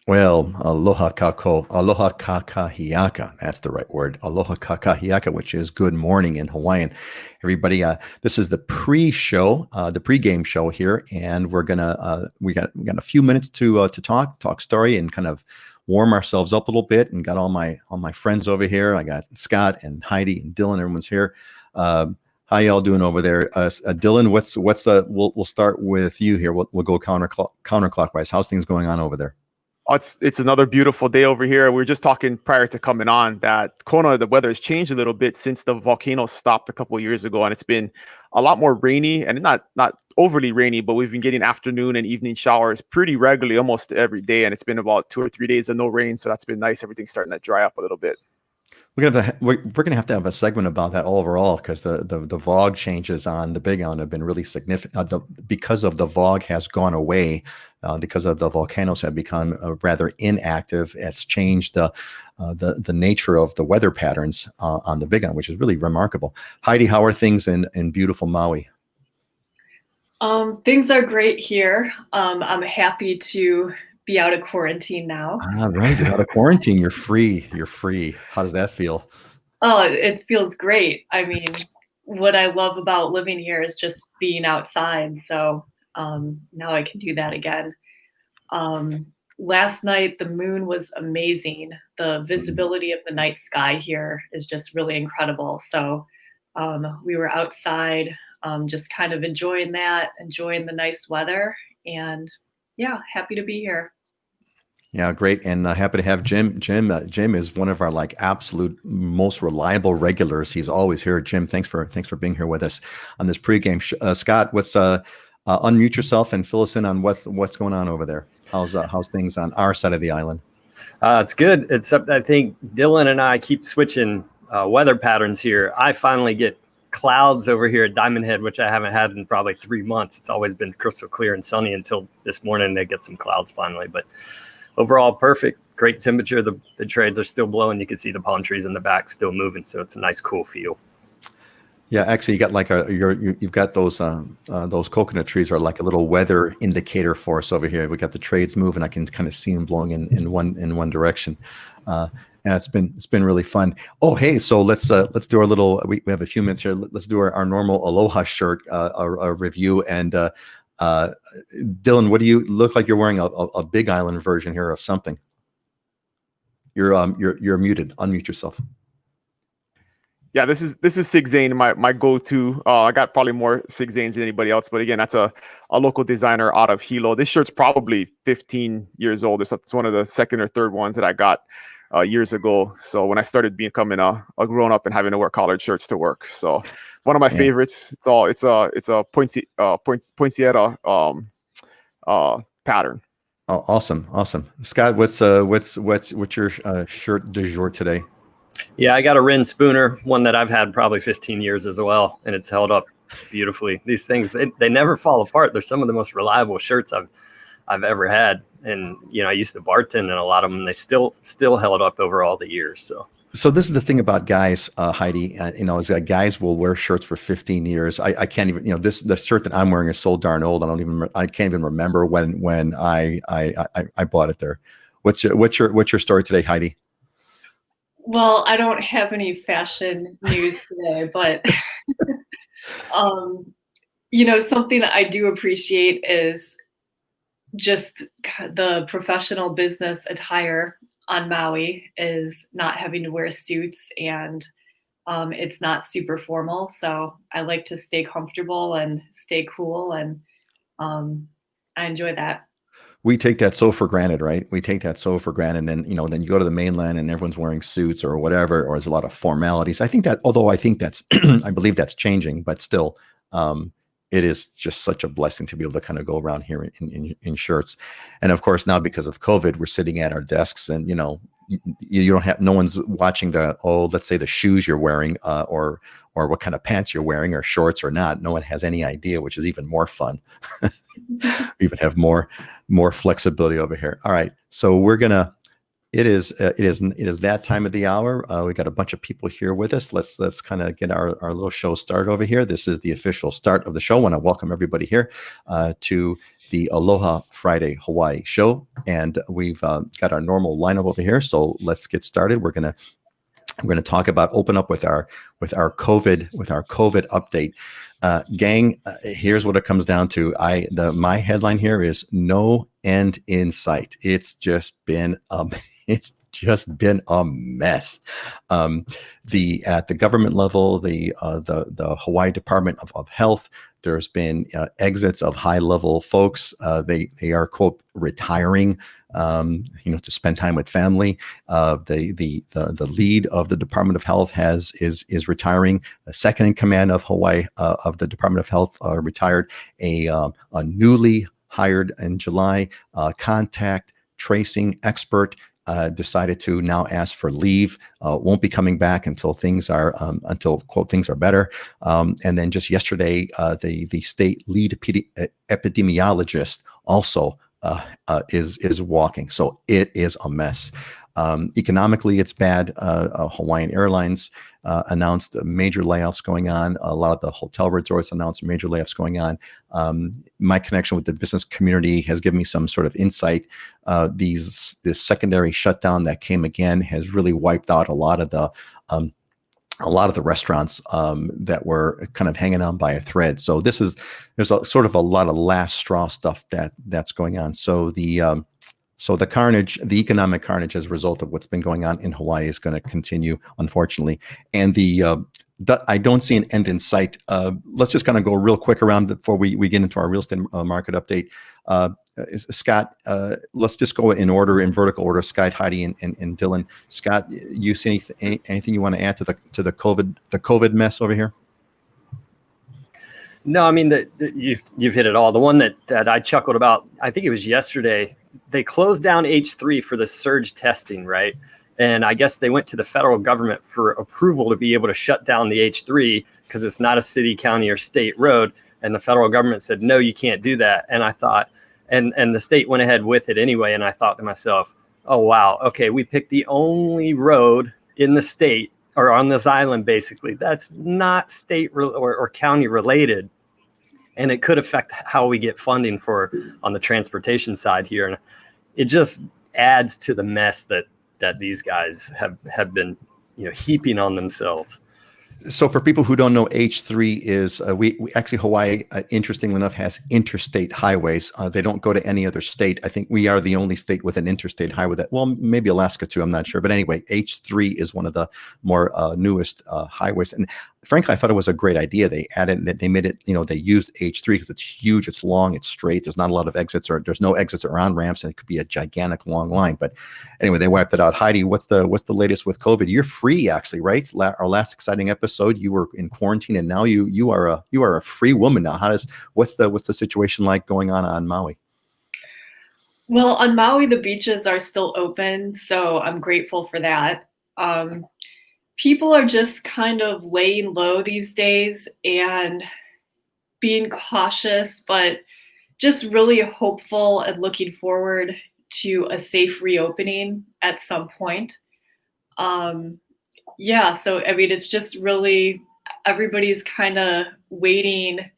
Well, aloha kakahiaka. That's the right word. Aloha kakahiaka, which is good morning in Hawaiian. Everybody, this is the pre-show, the pre-game show here, and we got a few minutes to talk story, and kind of warm ourselves up a little bit. And got all my friends over here. I got Scott and Heidi and Dylan. Everyone's here. How y'all doing over there? Dylan, what's the? We'll start with you here. We'll go counterclockwise. How's things going on over there? Oh, it's another beautiful day over here. We were just talking prior to coming on that Kona, the weather has changed a little bit since the volcano stopped a couple of years ago, and it's been a lot more rainy, and not overly rainy, but we've been getting afternoon and evening showers pretty regularly, almost every day, and it's been about 2 or 3 days of no rain, so that's been nice. Everything's starting to dry up a little bit. We're gonna have to have a segment about that overall, because the VOG changes on the Big Island have been really significant. Because of the VOG has gone away, because of the volcanoes have become rather inactive. It's changed the nature of the weather patterns on the Big Island, which is really remarkable. Heidi, how are things in beautiful Maui? Things are great here. I'm happy to be out of quarantine now. Right, you're out of quarantine. You're free. You're free. How does that feel? Oh, it feels great. I mean, what I love about living here is just being outside. So now I can do that again. Last night, the moon was amazing. The visibility of the night sky here is just really incredible. So we were outside, just kind of enjoying the nice weather. And yeah, happy to be here. Yeah, great, and happy to have Jim. Jim is one of our like absolute most reliable regulars. He's always here. Jim, thanks for being here with us on this pregame. Scott, unmute yourself and fill us in on what's going on over there. How's things on our side of the island? It's good, except I think Dylan and I keep switching weather patterns here. I finally get clouds over here at Diamond Head, which I haven't had in probably 3 months. It's always been crystal clear and sunny until this morning. They get some clouds finally, but overall, perfect, great temperature. The trades are still blowing. You can see the palm trees in the back still moving, so it's a nice, cool feel. Yeah, actually, you got like you've got those coconut trees are like a little weather indicator for us over here. We got the trades moving. I can kind of see them blowing in one direction. And it's been really fun. Oh, hey, so let's do our little. We have a few minutes here. Let's do our normal Aloha shirt a review. And Dylan, what do you look like? You're wearing a Big Island version here of something. You're muted. Unmute yourself. Yeah, this is Sig Zane, my go-to. I got probably more Sig Zanes than anybody else, but again, that's a local designer out of Hilo. This shirt's probably 15 years old. It's one of the second or third ones that I got years ago. So when I started becoming a grown up and having to wear collared shirts to work, so one of my favorites. It's a poinsettia pattern. Oh, awesome. Scott, what's your shirt du jour today? Yeah, I got a Rin Spooner, one that I've had probably 15 years as well, and it's held up beautifully. These things, they never fall apart. They're some of the most reliable shirts I've ever had. And, I used to bartend in a lot of them, and they still held up over all the years. So this is the thing about guys, Heidi, is that guys will wear shirts for 15 years. I can't even, the shirt that I'm wearing is so darn old. I can't even remember when I bought it there. What's your story today, Heidi? Well, I don't have any fashion news today, but something that I do appreciate is just the professional business attire on Maui is not having to wear suits, and it's not super formal. So I like to stay comfortable and stay cool, and I enjoy that. We take that so for granted, right? We take that so for granted. And then you go to the mainland and everyone's wearing suits or whatever, or there's a lot of formalities. I think that's, I believe that's changing, but still, it is just such a blessing to be able to kind of go around here in shirts. And of course, now because of COVID, we're sitting at our desks, and you don't have, no one's watching let's say the shoes you're wearing, or what kind of pants you're wearing, or shorts or not. No one has any idea, which is even more fun. We even have more flexibility over here. All right, so it is that time of the hour. We got a bunch of people here with us. Let's kind of get our little show started over here. This is the official start of the show. I want to welcome everybody here to the Aloha Friday Hawaii show, and we've got our normal lineup over here. So let's get started. We're gonna talk about open up with our COVID update. Gang, here's what it comes down to. My headline here is no end in sight. It's just been a mess. At the government level, the Hawaii Department of Health, there's been exits of high level folks. They are, quote, retiring, to spend time with family. The lead of the Department of Health is retiring. The second in command of Hawaii of the Department of Health retired. A newly hired in July contact tracing expert decided to now ask for leave. Won't be coming back until things are quote, things are better. And then just yesterday, the state lead epidemiologist also is walking. So it is a mess. Economically, it's bad. Hawaiian Airlines announced major layoffs going on. A lot of the hotel resorts announced major layoffs going on. My connection with the business community has given me some sort of insight. This secondary shutdown that came again has really wiped out a lot of the restaurants that were kind of hanging on by a thread. So there's a sort of a lot of last straw stuff that's going on. So the carnage, the economic carnage as a result of what's been going on in Hawaii is going to continue, unfortunately. And I don't see an end in sight. Let's just kind of go real quick around before we get into our real estate market update. Scott, let's just go in order, in vertical order. Scott, Heidi, and Dylan. Scott, you see anything you want to add to the COVID mess over here? No, I mean, you've hit it all. The one that I chuckled about, I think it was yesterday, they closed down H3 for the surge testing, right? And I guess they went to the federal government for approval to be able to shut down the H3 because it's not a city, county, or state road. And the federal government said, no, you can't do that. And I thought, and the state went ahead with it anyway. And I thought to myself, oh, wow, okay, we picked the only road in the state or on this island, basically, that's not state or county related. And it could affect how we get funding on the transportation side here. And it just adds to the mess that these guys have been, heaping on themselves. So for people who don't know, H3 is we actually, Hawaii, interestingly enough, has interstate highways. They don't go to any other state. I think we are the only state with an interstate highway maybe Alaska too, I'm not sure. But anyway, H3 is one of the more newest highways. And frankly, I thought it was a great idea. They made it, they used H3 because it's huge, it's long, it's straight. There's not a lot of exits, or there's no exits or on ramps, and it could be a gigantic long line. But anyway, they wiped it out. Heidi, what's the latest with COVID? You're free, actually, right? Our last exciting episode, you were in quarantine, and now you are a free woman now. What's the situation like going on Maui? Well, on Maui, the beaches are still open, so I'm grateful for that. People are just kind of laying low these days and being cautious, but just really hopeful and looking forward to a safe reopening at some point. So I mean, it's just really, everybody's kind of waiting.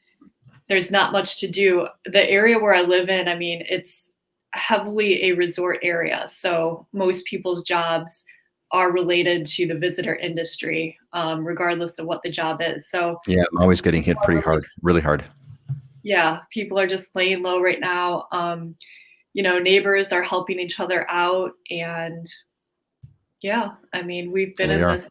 There's not much to do. The area where I live in, I mean, it's heavily a resort area. So most people's jobs are related to the visitor industry, regardless of what the job is. So yeah, I'm always getting hit pretty hard, really hard. Yeah, people are just laying low right now. Neighbors are helping each other out, and yeah, I mean, we've been in this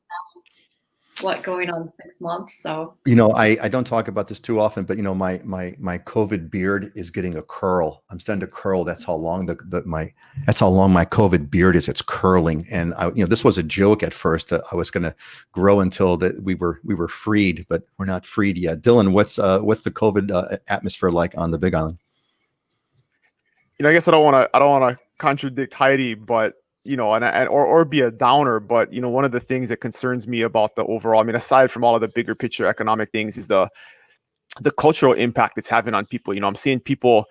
going on 6 months. So I don't talk about this too often, but my COVID beard is getting a curl. I'm starting to curl. That's how long that's how long my COVID beard is. It's curling, and this was a joke at first that I was going to grow until that we were freed, but we're not freed yet. Dylan, what's the COVID atmosphere like on the Big Island? I guess I don't want to contradict Heidi, but or be a downer, but one of the things that concerns me about the overall, I mean, aside from all of the bigger picture economic things, is the cultural impact it's having on people. I'm seeing people,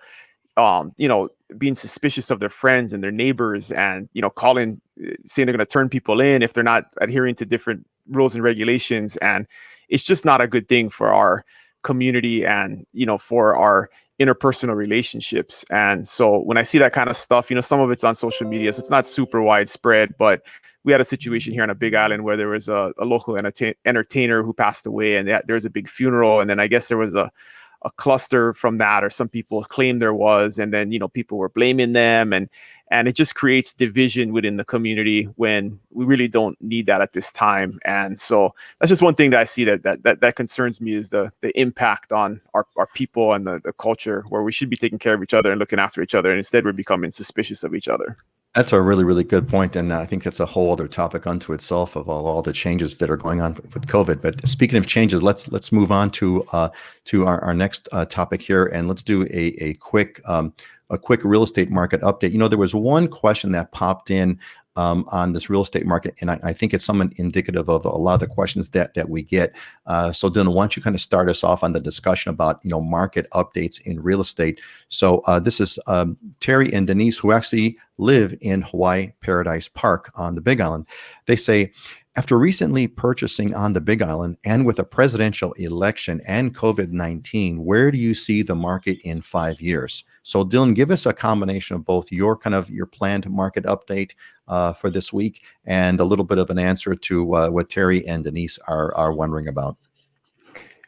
being suspicious of their friends and their neighbors, and saying they're going to turn people in if they're not adhering to different rules and regulations, and it's just not a good thing for our community and, for our interpersonal relationships. And so when I see that kind of stuff, some of it's on social media, so it's not super widespread, but we had a situation here on a big island where there was a local entertainer who passed away, and there was a big funeral. And then I guess there was a cluster from that, or some people claimed there was, and then, people were blaming them, and it just creates division within the community when we really don't need that at this time. And so that's just one thing that I see that concerns me, is the impact on our people and the culture, where we should be taking care of each other and looking after each other, and instead we're becoming suspicious of each other. That's a really, really good point. And I think that's a whole other topic unto itself, of all the changes that are going on with COVID. But speaking of changes, let's move on to our next topic here, and let's do a quick real estate market update. There was one question that popped in on this real estate market, and I think it's somewhat indicative of a lot of the questions that we get. So Dylan, why don't you kind of start us off on the discussion about market updates in real estate? So this is Terry and Denise, who actually live in Hawaii Paradise Park on the Big Island. They say, after recently purchasing on the Big Island and with a presidential election and COVID-19, where do you see the market in 5 years? So Dylan, give us a combination of both your planned market update for this week and a little bit of an answer to what Terry and Denise are wondering about.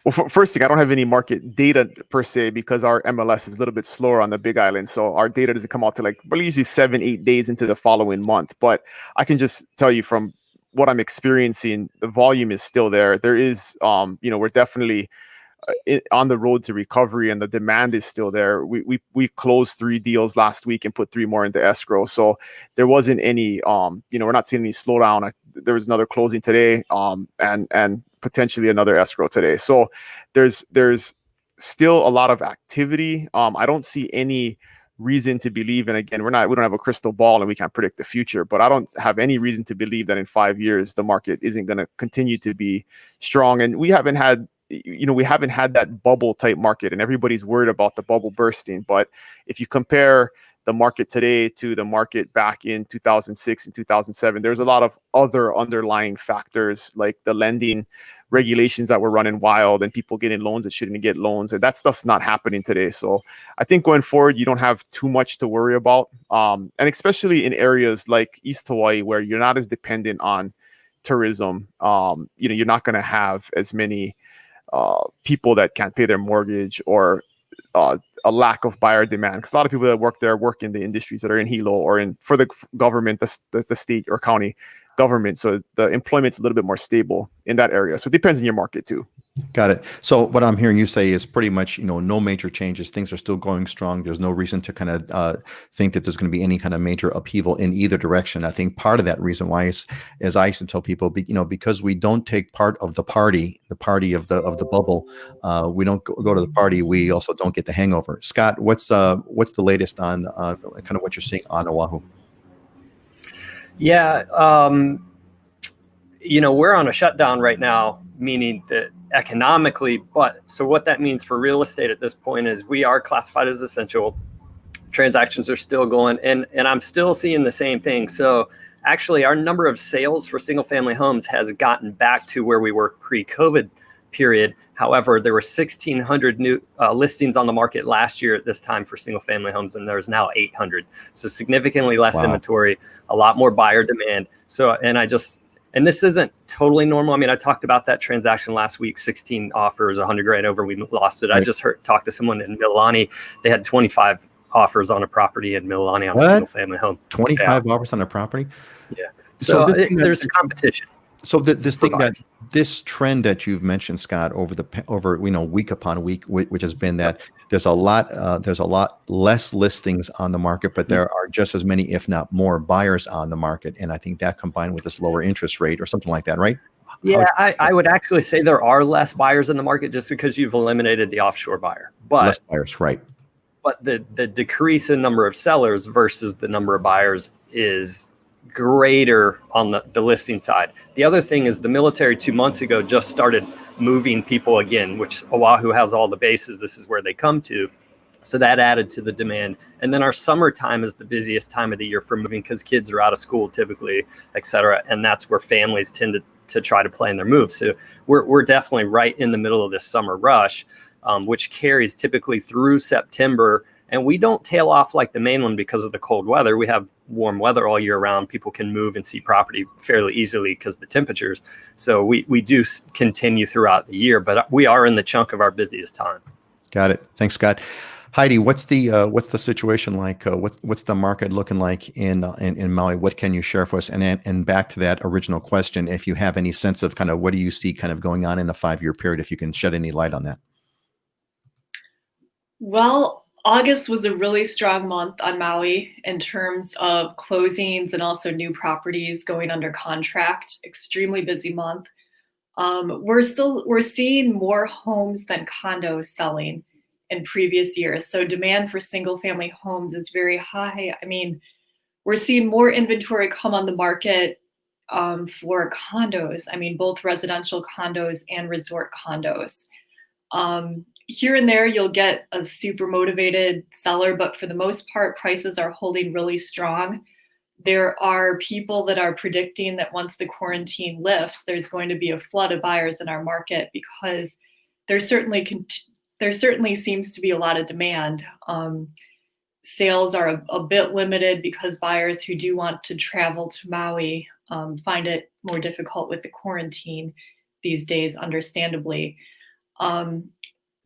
Well, first thing, I don't have any market data per se, because our MLS is a little bit slower on the Big Island. So our data doesn't come out to usually 7-8 days into the following month. But I can just tell you from what I'm experiencing, the volume is still there. There is, we're definitely on the road to recovery, and the demand is still there. We closed 3 deals last week and put 3 more into escrow. So there wasn't any, we're not seeing any slowdown. There was another closing today, and potentially another escrow today. So there's still a lot of activity. I don't see any reason to believe, and again, we don't have a crystal ball and we can't predict the future, but I don't have any reason to believe that in 5 years the market isn't going to continue to be strong. And we haven't had that bubble type market, and everybody's worried about the bubble bursting. But if you compare the market today to the market back in 2006 and 2007, there's a lot of other underlying factors, like the lending regulations that were running wild and people getting loans that shouldn't get loans, and that stuff's not happening today. So I think going forward, you don't have too much to worry about, and especially in areas like East Hawaii, where you're not as dependent on tourism. You're not going to have as many people that can't pay their mortgage, or a lack of buyer demand, because a lot of people that work there work in the industries that are in Hilo or for the government, the state or county government. So the employment's a little bit more stable in that area. So it depends on your market too. Got it. So what I'm hearing you say is pretty much, no major changes. Things are still going strong. There's no reason to kind of think that there's going to be any kind of major upheaval in either direction. I think part of that reason why is, as I used to tell people, because we don't take part of the party of the bubble. We don't go to the party. We also don't get the hangover. Scott, what's the latest on kind of what you're seeing on Oahu? Yeah, we're on a shutdown right now, meaning that economically, but so what that means for real estate at this point is we are classified as essential. Transactions are still going, and I'm still seeing the same thing. So actually, our number of sales for single family homes has gotten back to where we were pre-COVID period. However, there were 1,600 new listings on the market last year at this time for single family homes, and there's now 800. So significantly less inventory, a lot more buyer demand. So, and this isn't totally normal. I mean, I talked about that transaction last week, 16 offers, $100,000 over, we lost it. Right. I just talked to someone in Mililani. They had 25 offers on a property in Mililani on a single family home. 25 offers on a property? Yeah. So there's competition. So this trend that you've mentioned, Scott, over week upon week, which has been that there's a lot less listings on the market, but there are just as many, if not more, buyers on the market, and I think that combined with this lower interest rate or something like that, right? Yeah, I would actually say there are less buyers in the market just because you've eliminated the offshore buyer. But less buyers, right? But the decrease in number of sellers versus the number of buyers is greater on the listing side. The other thing is the military 2 months ago just started moving people again, which Oahu has all the bases. This is where they come to. So that added to the demand. And then our summertime is the busiest time of the year for moving because kids are out of school typically, et cetera. And that's where families tend to try to plan their moves. So we're definitely right in the middle of this summer rush. which carries typically through September. And we don't tail off like the mainland because of the cold weather. We have warm weather all year round. People can move and see property fairly easily because of the temperatures. So we do continue throughout the year, but we are in the chunk of our busiest time. Got it. Thanks, Scott. Heidi, what's the situation like? What's the market looking like in Maui? What can you share for us? And back to that original question, if you have any sense of kind of what do you see kind of going on in a 5-year period, if you can shed any light on that. Well, August was a really strong month on Maui in terms of closings and also new properties going under contract. Extremely busy month. We're seeing more homes than condos selling in previous years. So demand for single family homes is very high. I mean, we're seeing more inventory come on the market for condos. I mean, both residential condos and resort condos. Here and there, you'll get a super motivated seller, but for the most part, prices are holding really strong. There are people that are predicting that once the quarantine lifts, there's going to be a flood of buyers in our market because there certainly seems to be a lot of demand. Sales are a bit limited because buyers who do want to travel to Maui find it more difficult with the quarantine these days, understandably.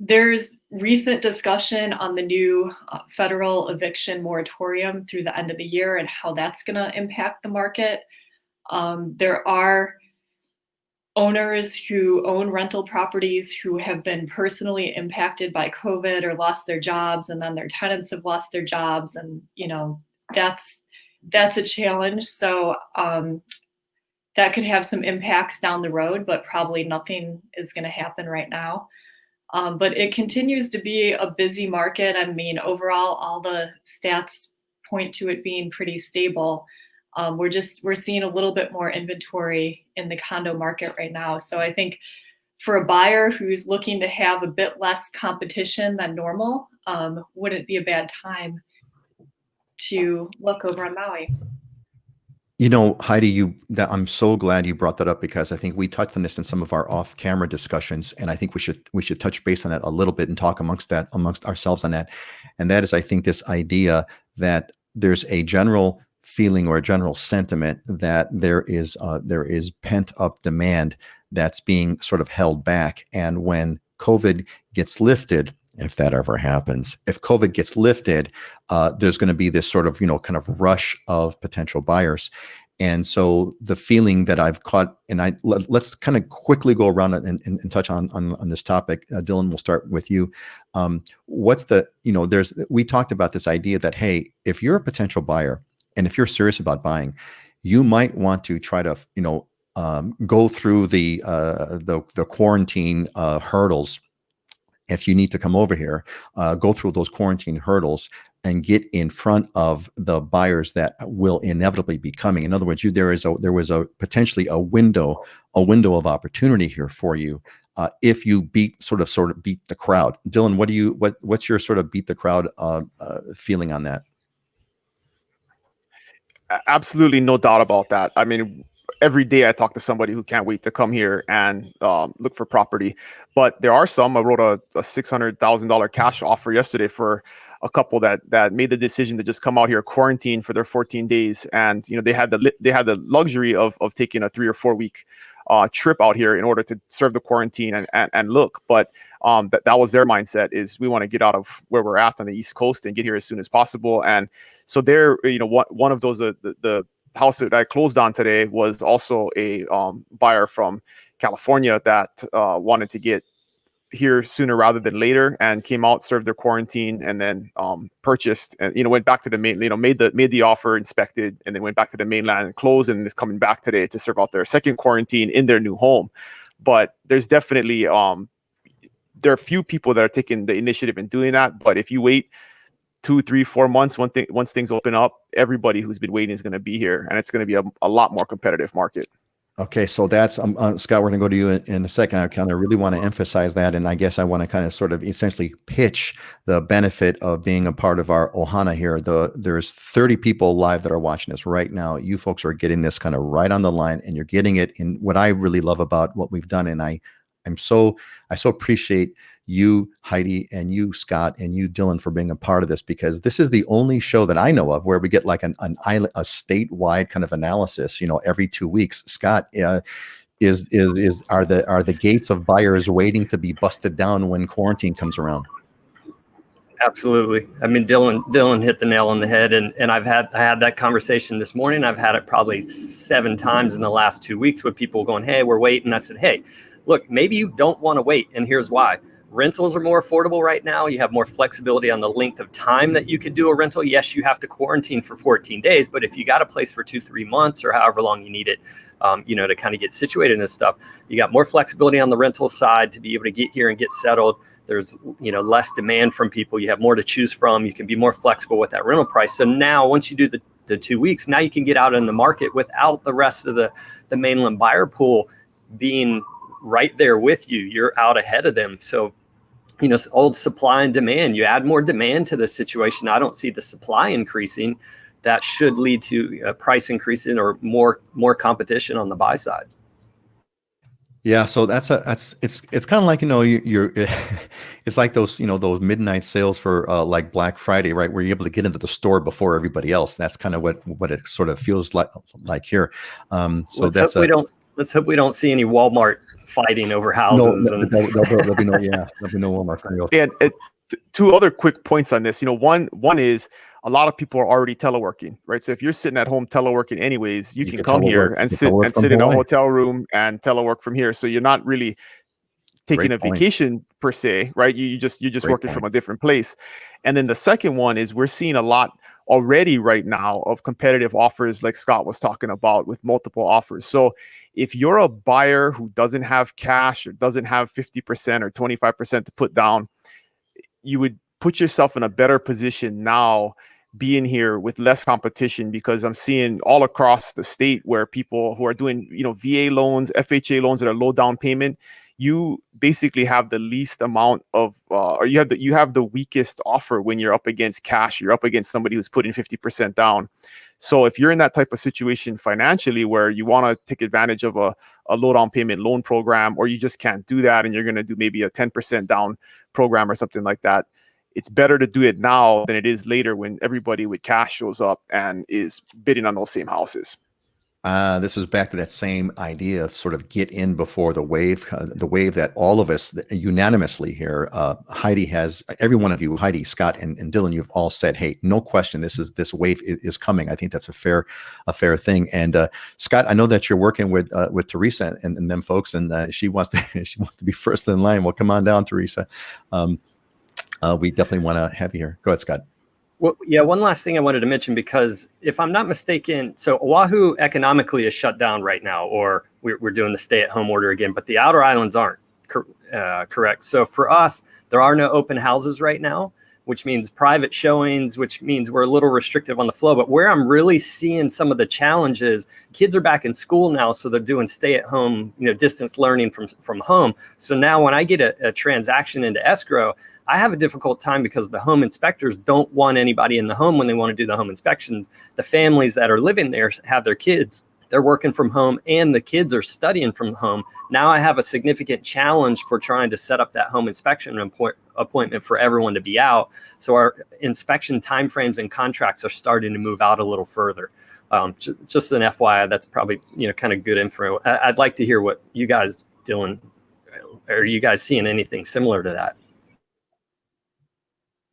There's recent discussion on the new federal eviction moratorium through the end of the year and how that's going to impact the market. There are owners who own rental properties who have been personally impacted by COVID or lost their jobs, and then their tenants have lost their jobs, and that's a challenge. So that could have some impacts down the road, but probably nothing is going to happen right now. But it continues to be a busy market. I mean, overall, all the stats point to it being pretty stable. We're seeing a little bit more inventory in the condo market right now. So I think for a buyer who's looking to have a bit less competition than normal, wouldn't be a bad time to look over on Maui. Heidi, I'm so glad you brought that up because I think we touched on this in some of our off-camera discussions, and I think we should touch base on that a little bit and talk amongst ourselves on that. And that is, I think, this idea that there's a general feeling or a general sentiment that there is pent-up demand that's being sort of held back, and when COVID gets lifted, if that ever happens, if COVID gets lifted, there's going to be this sort of, kind of rush of potential buyers. And so the feeling that I've caught, and let's kind of quickly go around and touch on this topic. Dylan, we'll start with you. We talked about this idea that, hey, if you're a potential buyer and if you're serious about buying, you might want to try to, go through the quarantine hurdles. If you need to come over here, go through those quarantine hurdles and get in front of the buyers that will inevitably be coming. In other words, there was potentially a window of opportunity here for you if you sort of beat the crowd. Dylan, what's your sort of beat the crowd feeling on that? Absolutely, no doubt about that. I mean, every day I talk to somebody who can't wait to come here and look for property. But there are some. I wrote a $600,000 cash offer yesterday for a couple that made the decision to just come out here, quarantine for their 14 days, and they had the luxury of taking a 3 or 4 week trip out here in order to serve the quarantine and look. But that was their mindset, is we want to get out of where we're at on the East Coast and get here as soon as possible. And so they're one of those the house that I closed on today was also a buyer from California that wanted to get here sooner rather than later, and came out, served their quarantine, and then purchased, and went back to the main, made the offer, inspected, and then went back to the mainland and closed, and is coming back today to serve out their second quarantine in their new home. But there's definitely there are few people that are taking the initiative in doing that. But if you wait 2, 3, 4 months, once things open up, everybody who's been waiting is going to be here, and it's going to be a lot more competitive market. Okay, so that's Scott. We're going to go to you in a second. I kind of really want to emphasize that, and I guess I want to kind of sort of essentially pitch the benefit of being a part of our Ohana here. There's 30 people live that are watching this right now. You folks are getting this kind of right on the line, and you're getting it in what I really love about what we've done. And I so appreciate you, Heidi, and you, Scott, and you, Dylan, for being a part of this, because this is the only show that I know of where we get like an island, a statewide kind of analysis, every 2 weeks. Scott, are the gates of buyers waiting to be busted down when quarantine comes around? Absolutely. I mean, Dylan hit the nail on the head, and I had that conversation this morning. I've had it probably 7 times in the last 2 weeks with people going, "Hey, we're waiting." I said, "Hey, look, maybe you don't want to wait, and here's why. Rentals are more affordable right now. You have more flexibility on the length of time that you could do a rental. Yes, you have to quarantine for 14 days, but if you got a place for 2-3 months or however long you need it, to kind of get situated and stuff, you got more flexibility on the rental side to be able to get here and get settled. There's, less demand from people. You have more to choose from. You can be more flexible with that rental price. So now once you do the 2 weeks, now you can get out in the market without the rest of the mainland buyer pool being right there with you. You're out ahead of them. So, old supply and demand, you add more demand to the situation. I don't see the supply increasing. That should lead to a price increasing or more competition on the buy side. Yeah, so it's kind of like, you're it's like those midnight sales for like Black Friday, right, where you're able to get into the store before everybody else. That's kind of what it sort of feels like here. So let's hope we don't see any Walmart fighting over houses. There'll be no Walmart fighting. And 2 other quick points on this. One is a lot of people are already teleworking, right? So if you're sitting at home teleworking anyways, you can come here and sit in a hotel room and telework from here. So you're not really taking a vacation per se, right? You're just working from a different place. And then the second one is we're seeing a lot already right now of competitive offers like Scott was talking about with multiple offers. So if you're a buyer who doesn't have cash or doesn't have 50% or 25% to put down, you would put yourself in a better position now being here with less competition, because I'm seeing all across the state where people who are doing, VA loans, FHA loans that are low down payment, you basically have the least amount of, or you have the weakest offer when you're up against cash. You're up against somebody who's putting 50% down. So if you're in that type of situation financially where you want to take advantage of a low down payment loan program, or you just can't do that and you're going to do maybe a 10% down program or something like that, it's better to do it now than it is later when everybody with cash shows up and is bidding on those same houses. This is back to that same idea of sort of get in before the wave that all of us unanimously here, Heidi has, every one of you, Heidi, Scott, and Dylan, you've all said, hey, no question, this wave is coming. I think that's a fair thing. And Scott, I know that you're working with Teresa and them folks, and she wants to be first in line. Well, come on down, Teresa. We definitely want to have you here. Go ahead, Scott. Well, yeah, one last thing I wanted to mention, because if I'm not mistaken, so Oahu economically is shut down right now, or we're doing the stay-at-home order again, but the outer islands aren't, correct? So for us, there are no open houses right now, which means private showings, which means we're a little restrictive on the flow. But where I'm really seeing some of the challenges, kids are back in school now, so they're doing stay-at-home, distance learning from home. So now when I get a transaction into escrow, I have a difficult time because the home inspectors don't want anybody in the home when they want to do the home inspections. The families that are living there have their kids. They're working from home and the kids are studying from home. Now I have a significant challenge for trying to set up that home inspection appointment for everyone to be out. So our inspection timeframes and contracts are starting to move out a little further. Just an FYI, that's probably, kind of good info. I'd like to hear what you guys doing. Are you guys seeing anything similar to that?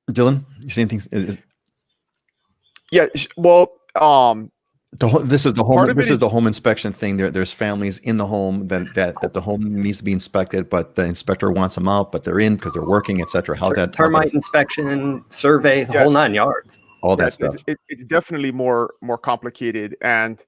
Dylan, you see anything? Yeah, well, this is the home inspection thing. There's families in the home that the home needs to be inspected, but the inspector wants them out, but they're in because they're working, etc. How's that? Termite inspection, survey, the whole 9 yards. All that stuff. It's definitely more complicated, and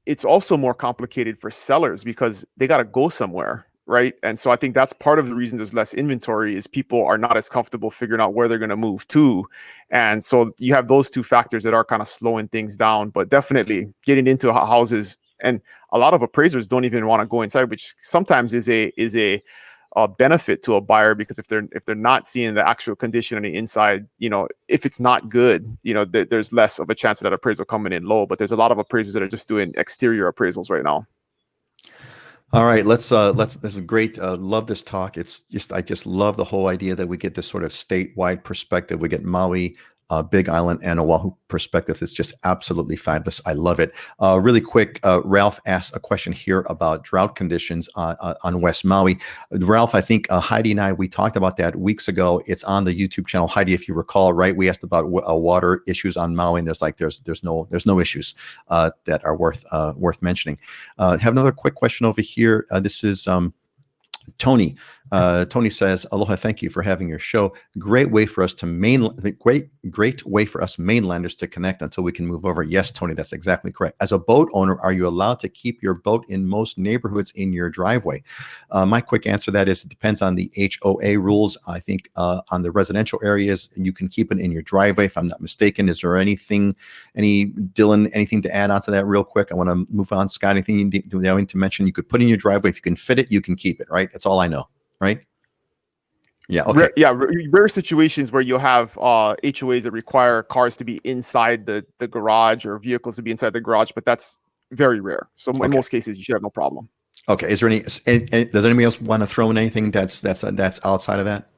it's also more complicated for sellers because they got to go somewhere, right? And so I think that's part of the reason there's less inventory is people are not as comfortable figuring out where they're going to move to. And so you have those 2 factors that are kind of slowing things down, but definitely getting into houses, and a lot of appraisers don't even want to go inside, which sometimes is a benefit to a buyer, because if they're not seeing the actual condition on the inside, if it's not good, there's less of a chance of that appraisal coming in low. But there's a lot of appraisers that are just doing exterior appraisals right now. All right, let's this is great. Love this talk. I just love the whole idea that we get this sort of statewide perspective. We get Maui, Big Island, and Oahu perspectives. It's just absolutely fabulous. I love it. Really quick, Ralph asked a question here about drought conditions on West Maui. Ralph, I think Heidi and I, we talked about that weeks ago. It's on the YouTube channel. Heidi, if you recall, right? We asked about water issues on Maui, and there's no issues that are worth mentioning. Have another quick question over here. This is Tony. Tony says, "Aloha, thank you for having your show. Great way for us mainlanders to connect until we can move over." Yes, Tony, that's exactly correct. As a boat owner, are you allowed to keep your boat in most neighborhoods in your driveway? My quick answer to that is it depends on the HOA rules. I think on the residential areas, you can keep it in your driveway, if I'm not mistaken. Is there Dylan, anything to add on to that real quick? I want to move on. Scott, anything you need to mention? You could put in your driveway. If you can fit it, you can keep it, right? That's all I know. Right? Yeah. Okay. Rare situations where you'll have HOAs that require cars to be inside the garage or vehicles to be inside the garage, but that's very rare. So in most cases, you should have no problem. Okay. Is there does anybody else want to throw in anything that's outside of that?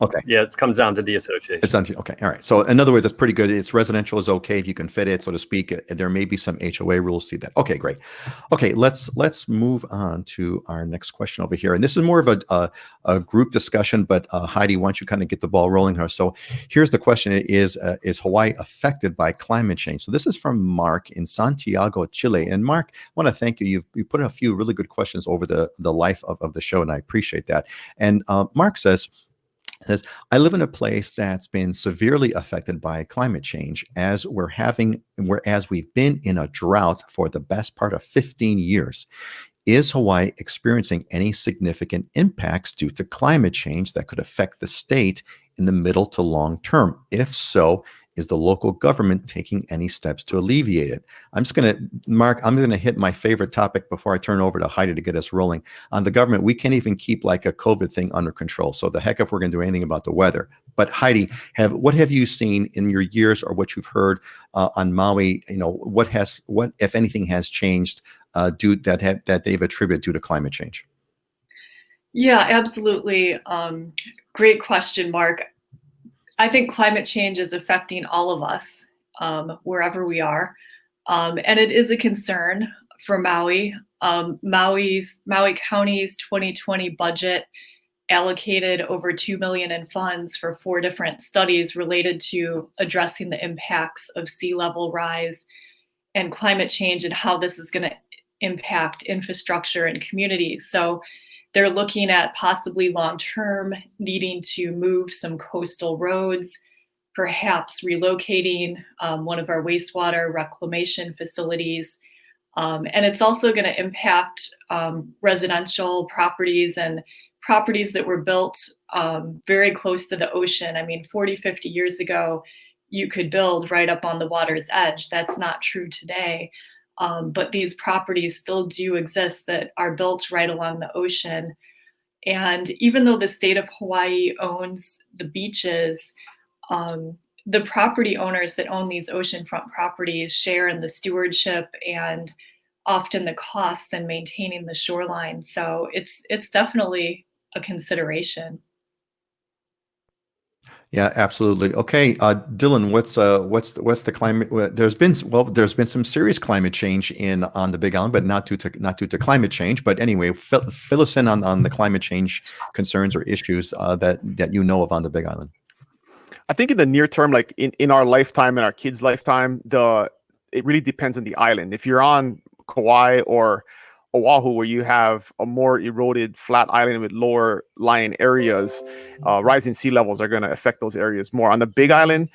Okay. Yeah, it comes down to the association. It's on. Okay. All right. So in other words, that's pretty good. It's residential is okay if you can fit it, so to speak. There may be some HOA rules to that. Okay, great. Okay, let's move on to our next question over here. And this is more of a group discussion, but Heidi, why don't you kind of get the ball rolling here? So here's the question: Is Hawaii affected by climate change? So this is from Mark in Santiago, Chile. And Mark, I want to thank you. You put in a few really good questions over the life of the show, and I appreciate that. And Mark says, I live in a place that's been severely affected by climate change as we've been in a drought for the best part of 15 years. Is Hawaii experiencing any significant impacts due to climate change that could affect the state in the middle to long term? If so, is the local government taking any steps to alleviate it? Mark, I'm going to hit my favorite topic before I turn over to Heidi to get us rolling. On the government, we can't even keep like a COVID thing under control. So the heck if we're going to do anything about the weather. But Heidi, what have you seen in your years or what you've heard on Maui? What if anything has changed that they've attributed due to climate change? Yeah, absolutely. Great question, Mark. I think climate change is affecting all of us wherever we are. And it is a concern for Maui. Maui County's 2020 budget allocated over $2 million in funds for 4 different studies related to addressing the impacts of sea level rise and climate change and how this is going to impact infrastructure and communities. So they're looking at possibly long-term needing to move some coastal roads, perhaps relocating one of our wastewater reclamation facilities. And it's also going to impact residential properties and properties that were built very close to the ocean. I mean, 40, 50 years ago, you could build right up on the water's edge. That's not true today. But these properties still do exist that are built right along the ocean. And even though the state of Hawaii owns the beaches, the property owners that own these oceanfront properties share in the stewardship and often the costs in maintaining the shoreline. So it's definitely a consideration. Yeah, absolutely. Okay, Dylan, what's the climate? There's been some serious climate change on the Big Island, but not due to climate change. But anyway, fill us in on the climate change concerns or issues that you know of on the Big Island. I think in the near term, like in our lifetime, in our kids' lifetime, it really depends on the island. If you're on Kauai or Oahu, where you have a more eroded flat island with lower lying areas, rising sea levels are going to affect those areas more. On the Big Island,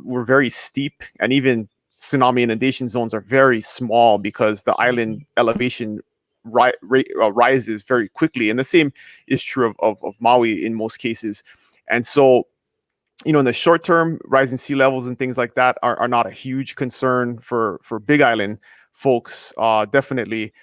we're very steep, and even tsunami inundation zones are very small because the island elevation rises very quickly. And the same is true of Maui in most cases. And so, in the short term, rising sea levels and things like that are not a huge concern for Big Island folks, definitely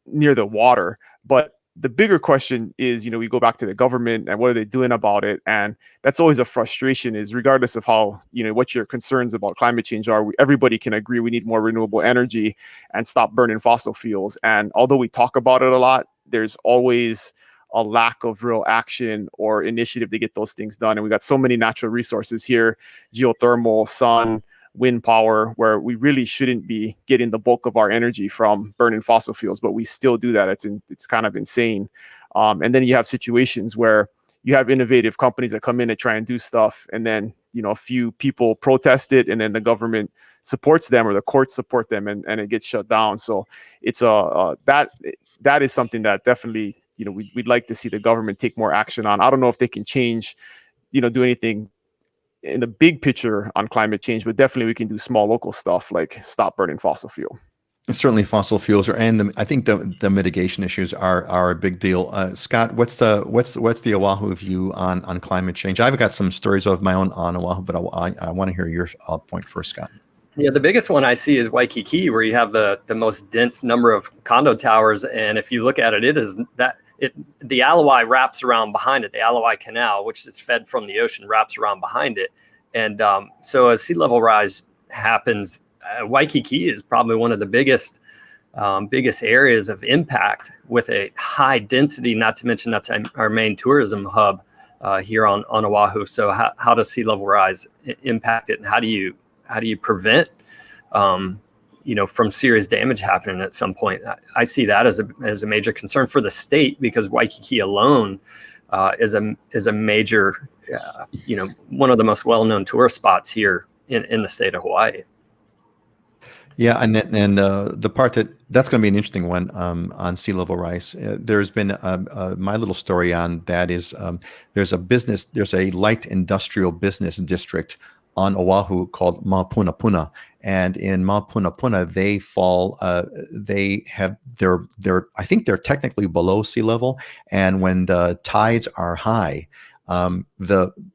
near the water. But the bigger question is, we go back to the government and what are they doing about it? And that's always a frustration, is regardless of how, what your concerns about climate change are, everybody can agree we need more renewable energy and stop burning fossil fuels. And although we talk about it a lot, there's always a lack of real action or initiative to get those things done. And we got so many natural resources here, geothermal, sun, wind power, where we really shouldn't be getting the bulk of our energy from burning fossil fuels, but we still do that. It's kind of insane. And then you have situations where you have innovative companies that come in and try and do stuff, and then a few people protest it, and then the government supports them or the courts support them, and it gets shut down. So it's that is something that definitely we'd like to see the government take more action on. I don't know if they can change, do anything in the big picture on climate change, but definitely we can do small local stuff like stop burning fossil fuel. Certainly, fossil fuels I think the mitigation issues are a big deal. Scott, what's the Oahu view on climate change? I've got some stories of my own on Oahu, but I want to hear your point first, Scott. Yeah, the biggest one I see is Waikiki, where you have the most dense number of condo towers, and if you look at it, the Aloha wraps around behind it. The Aloha Canal, which is fed from the ocean, wraps around behind it, and so as sea level rise happens, Waikiki is probably one of the biggest areas of impact, with a high density. Not to mention that's our main tourism hub here on Oahu. So how does sea level rise impact it, and how do you prevent from serious damage happening at some point? I see that as a major concern for the state, because Waikiki alone is a major, one of the most well-known tourist spots here in the state of Hawaii. Yeah, and the part that's going to be an interesting one on sea level rise. There's been my little story on that is there's a light industrial business district on Oahu called Mapunapuna, and in Mapunapuna I think they're technically below sea level, and when the tides are high,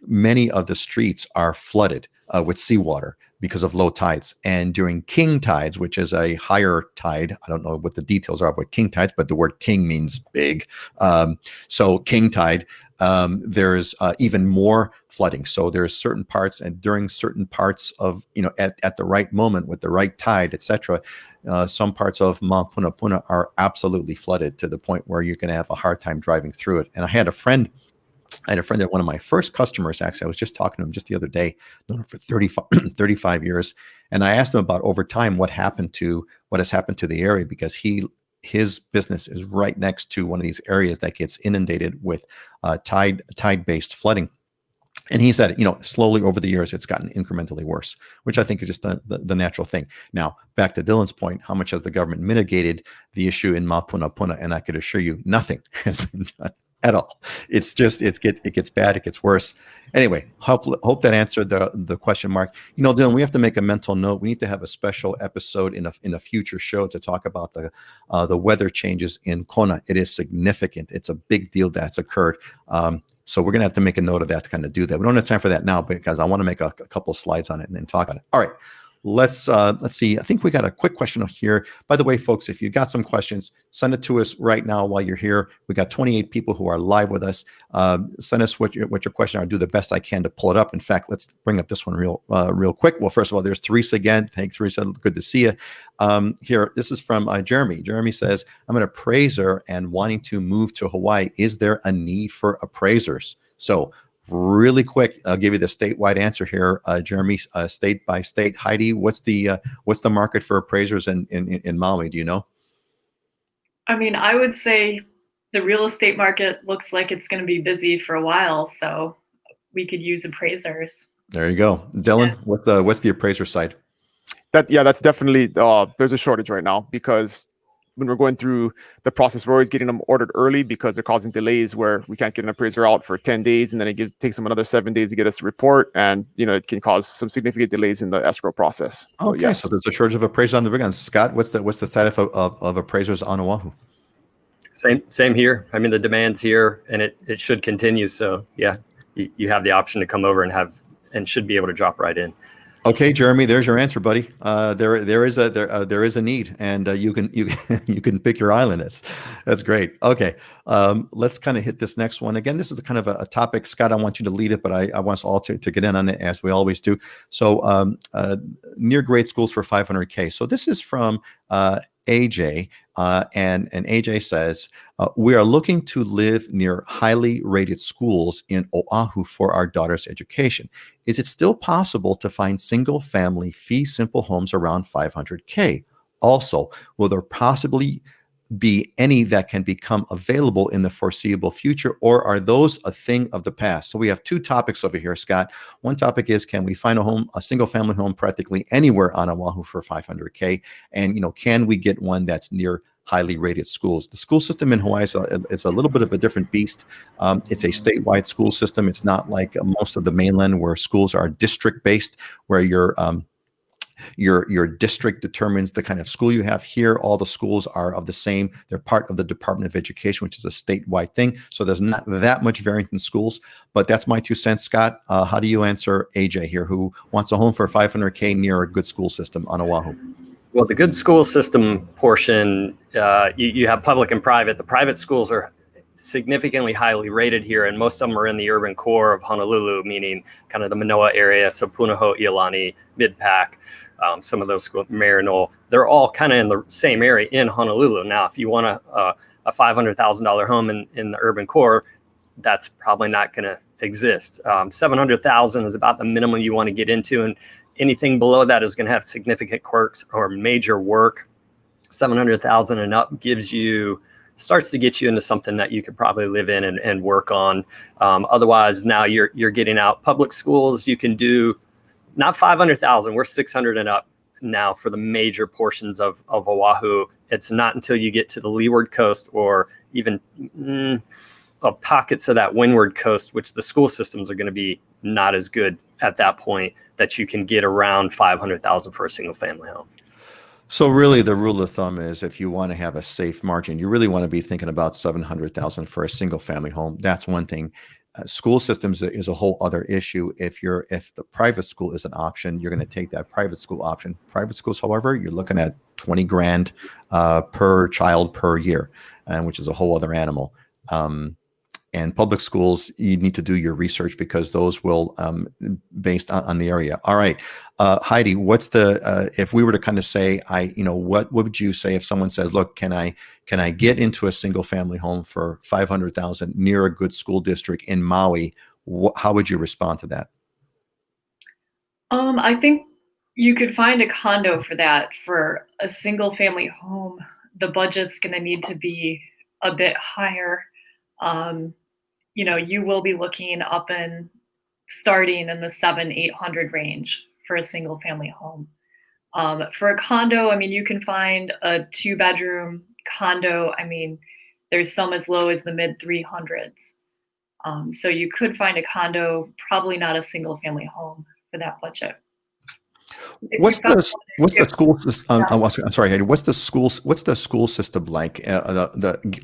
many of the streets are flooded with seawater because of low tides. And during king tides, which is a higher tide, I don't know what the details are about king tides, but the word king means big. So king tide, there's even more flooding. So there's certain parts, and during certain parts of, at the right moment with the right tide, etc., some parts of Mapunapuna are absolutely flooded to the point where you're going to have a hard time driving through it. And I had a friend that one of my first customers, actually, I was just talking to him just the other day, known him for 35 years. And I asked him about over time what has happened to the area, because his business is right next to one of these areas that gets inundated with tide-based flooding. And he said, slowly over the years, it's gotten incrementally worse, which I think is just the natural thing. Now, back to Dylan's point, how much has the government mitigated the issue in Mapunapuna? And I could assure you, nothing has been done at all. It's just, it gets bad, it gets worse. Anyway, hope that answered the question, Mark. Dylan, we have to make a mental note. We need to have a special episode in a future show to talk about the weather changes in Kona. It is significant. It's a big deal that's occurred. So we're going to have to make a note of that to kind of do that. We don't have time for that now, because I want to make a couple of slides on it and then talk about it. All right. Let's see. I think we got a quick question here. By the way, folks, if you got some questions, send it to us right now while you're here. We got 28 people who are live with us. Send us what your question are. I'll do the best I can to pull it up. In fact, let's bring up this one real quick. Well, first of all, there's Teresa again. Thanks, Teresa. Good to see you. Here, this is from Jeremy. Jeremy says, I'm an appraiser and wanting to move to Hawaii. Is there a need for appraisers? So really quick, I'll give you the statewide answer here, Jeremy, state by state. Heidi, what's the market for appraisers in Maui? Do you know? I mean, I would say the real estate market looks like it's going to be busy for a while, so we could use appraisers. There you go. Dylan, what's the appraiser side? That's definitely, there's a shortage right now, because when we're going through the process, we're always getting them ordered early because they're causing delays where we can't get an appraiser out for 10 days. And then it takes them another 7 days to get us a report. And, it can cause some significant delays in the escrow process. Okay. So, yes. So there's a shortage of appraisers on the big end. Scott, what's the status of appraisers on Oahu? Same here. I mean, the demand's here, and it should continue. So yeah, you have the option to come over and should be able to drop right in. Okay, Jeremy, there's your answer, buddy. There is a need, and you can you can pick your island. That's great. Okay, let's kind of hit this next one again. This is the kind of a topic, Scott. I want you to lead it, but I want us all to get in on it as we always do. So, near grade schools for 500K. So this is from AJ, and AJ says, we are looking to live near highly rated schools in Oahu for our daughter's education. Is it still possible to find single family fee simple homes around 500K? Also, will there possibly be any that can become available in the foreseeable future, or are those a thing of the past? So we have two topics over here, Scott. One topic is, can we find a single family home practically anywhere on Oahu for 500K? And, can we get one that's near highly rated schools? The school system in Hawaii is a little bit of a different beast. It's a statewide school system. It's not like most of the mainland where schools are district based, where your district determines the kind of school you have. Here, all the schools are of the same. They're part of the Department of Education, which is a statewide thing. So there's not that much variance in schools, but that's my 2 cents. Scott, how do you answer AJ here, who wants a home for 500K near a good school system on Oahu? Well, the good school system portion, you have public and private. The private schools are significantly highly rated here, and most of them are in the urban core of Honolulu, meaning kind of the Manoa area, so Punahou, Iolani, Mid-Pac, some of those schools, Maryknoll, they're all kind of in the same area in Honolulu. Now, if you want a $500,000 home in the urban core, that's probably not going to exist. $700,000 is about the minimum you want to get into, and anything below that is going to have significant quirks or major work. $700,000 and up starts to get you into something that you could probably live in and work on. Otherwise, now you're getting out. Public schools, you can do not 500,000. We're 600 and up now for the major portions of Oahu. It's not until you get to the leeward coast or even pockets of that windward coast, which the school systems are going to be not as good at that point, that you can get around 500,000 for a single family home. So really, the rule of thumb is, if you want to have a safe margin, you really want to be thinking about 700,000 for a single family home. That's one thing. School systems is a whole other issue. If the private school is an option, you're going to take that private school option. Private schools, however, you're looking at 20 grand per child per year, which is a whole other animal. And public schools, you need to do your research, because those will based on the area. All right, Heidi, what's if we were to kind of say, what would you say if someone says, look, can I get into a single family home for 500,000 near a good school district in Maui? How would you respond to that? I think you could find a condo for that. For a single family home, the budget's going to need to be a bit higher. You will be looking up and starting in the 700-800 range for a single family home. For a condo, you can find a 2-bedroom condo. There's some as low as the mid 300s. So you could find a condo, probably not a single family home for that budget. What's the school system? I'm sorry, Heidi. What's the school system like?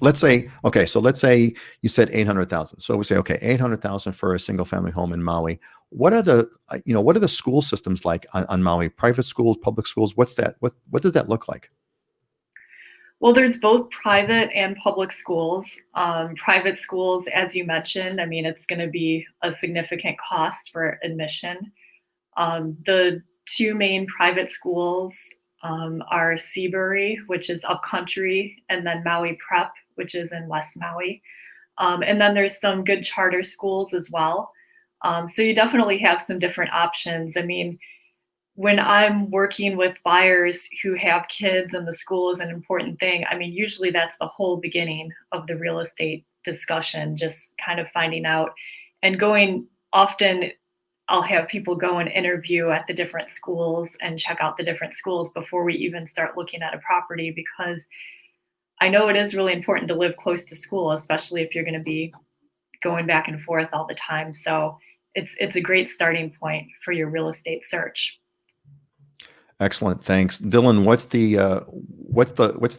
Let's say you said 800,000. So we say, okay, 800,000 for a single family home in Maui. What are the school systems like on Maui? Private schools, public schools? What's that? What does that look like? Well, there's both private and public schools. Private schools, as you mentioned, it's going to be a significant cost for admission. The 2 main private schools are Seabury, which is upcountry, and then Maui Prep, which is in West Maui. And then there's some good charter schools as well. So you definitely have some different options. When I'm working with buyers who have kids and the school is an important thing, usually that's the whole beginning of the real estate discussion, just kind of finding out and going. Often I'll have people go and interview at the different schools and check out the different schools before we even start looking at a property, because I know it is really important to live close to school, especially if you're going to be going back and forth all the time. So it's a great starting point for your real estate search. Excellent, thanks, Dylan. What's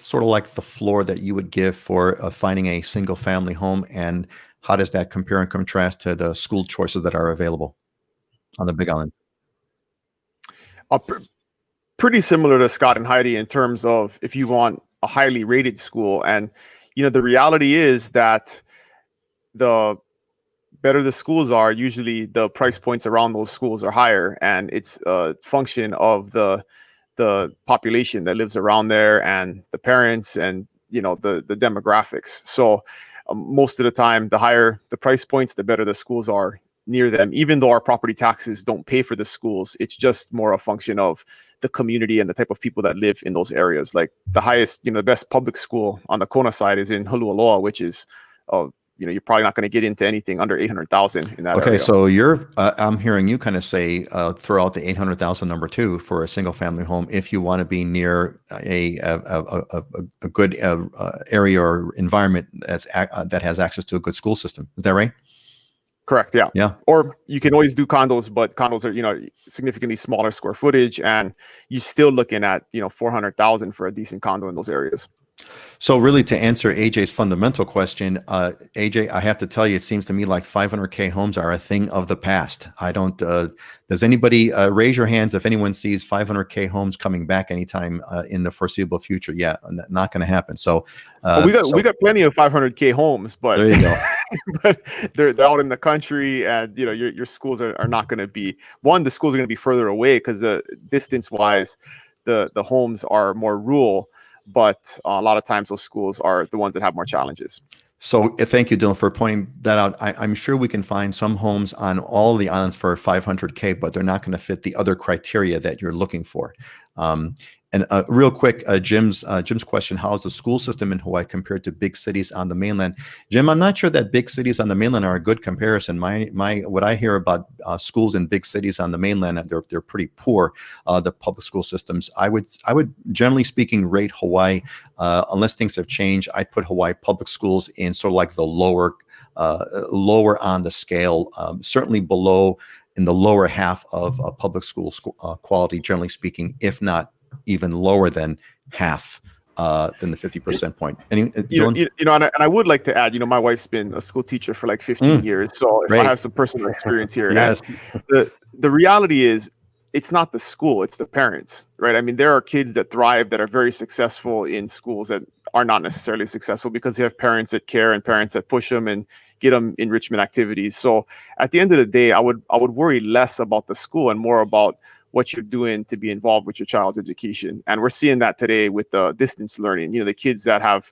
sort of like the floor that you would give for finding a single family home, and how does that compare and contrast to the school choices that are available on the Big Island? Pretty similar to Scott and Heidi in terms of if you want a highly rated school. And, the reality is that the better the schools are, usually the price points around those schools are higher. And it's a function of the population that lives around there and the parents and, the demographics. So most of the time, the higher the price points, the better the schools are near them, even though our property taxes don't pay for the schools. It's just more a function of the community and the type of people that live in those areas. Like the highest, the best public school on the Kona side is in Aloha, which is, you're probably not going to get into anything under 800,000 in that area. Okay, so I'm hearing you kind of say throw out the 800,000 number too for a single family home if you want to be near a good area or environment that has access to a good school system. Is that right? Correct. Yeah. Yeah. Or you can always do condos, but condos are, significantly smaller square footage, and you're still looking at, 400,000 for a decent condo in those areas. So really, to answer AJ's fundamental question, AJ, I have to tell you, it seems to me like 500K homes are a thing of the past. I don't. Does anybody raise your hands if anyone sees 500K homes coming back anytime in the foreseeable future? Yeah, not going to happen. So we got plenty of 500K homes, but there you go. but they're out in the country, and your schools are not going to be one. The schools are going to be further away because distance wise, the homes are more rural. But a lot of times those schools are the ones that have more challenges. So thank you, Dylan, for pointing that out. I'm sure we can find some homes on all the islands for 500K, but they're not going to fit the other criteria that you're looking for. And real quick, Jim's question: how is the school system in Hawaii compared to big cities on the mainland? Jim, I'm not sure that big cities on the mainland are a good comparison. What I hear about schools in big cities on the mainland, they're pretty poor. The public school systems. I would generally speaking rate Hawaii, unless things have changed. I'd put Hawaii public schools in sort of like the lower on the scale, certainly below in the lower half of public school quality, generally speaking, if not even lower than half than the 50% point. And I would like to add, my wife's been a school teacher for like 15 years. So if I have some personal experience here, yes. The reality is it's not the school, it's the parents, right? I mean, there are kids that thrive, that are very successful in schools that are not necessarily successful because they have parents that care and parents that push them and get them enrichment activities. So at the end of the day, I would worry less about the school and more about what you're doing to be involved with your child's education. And we're seeing that today with the distance learning. The kids that have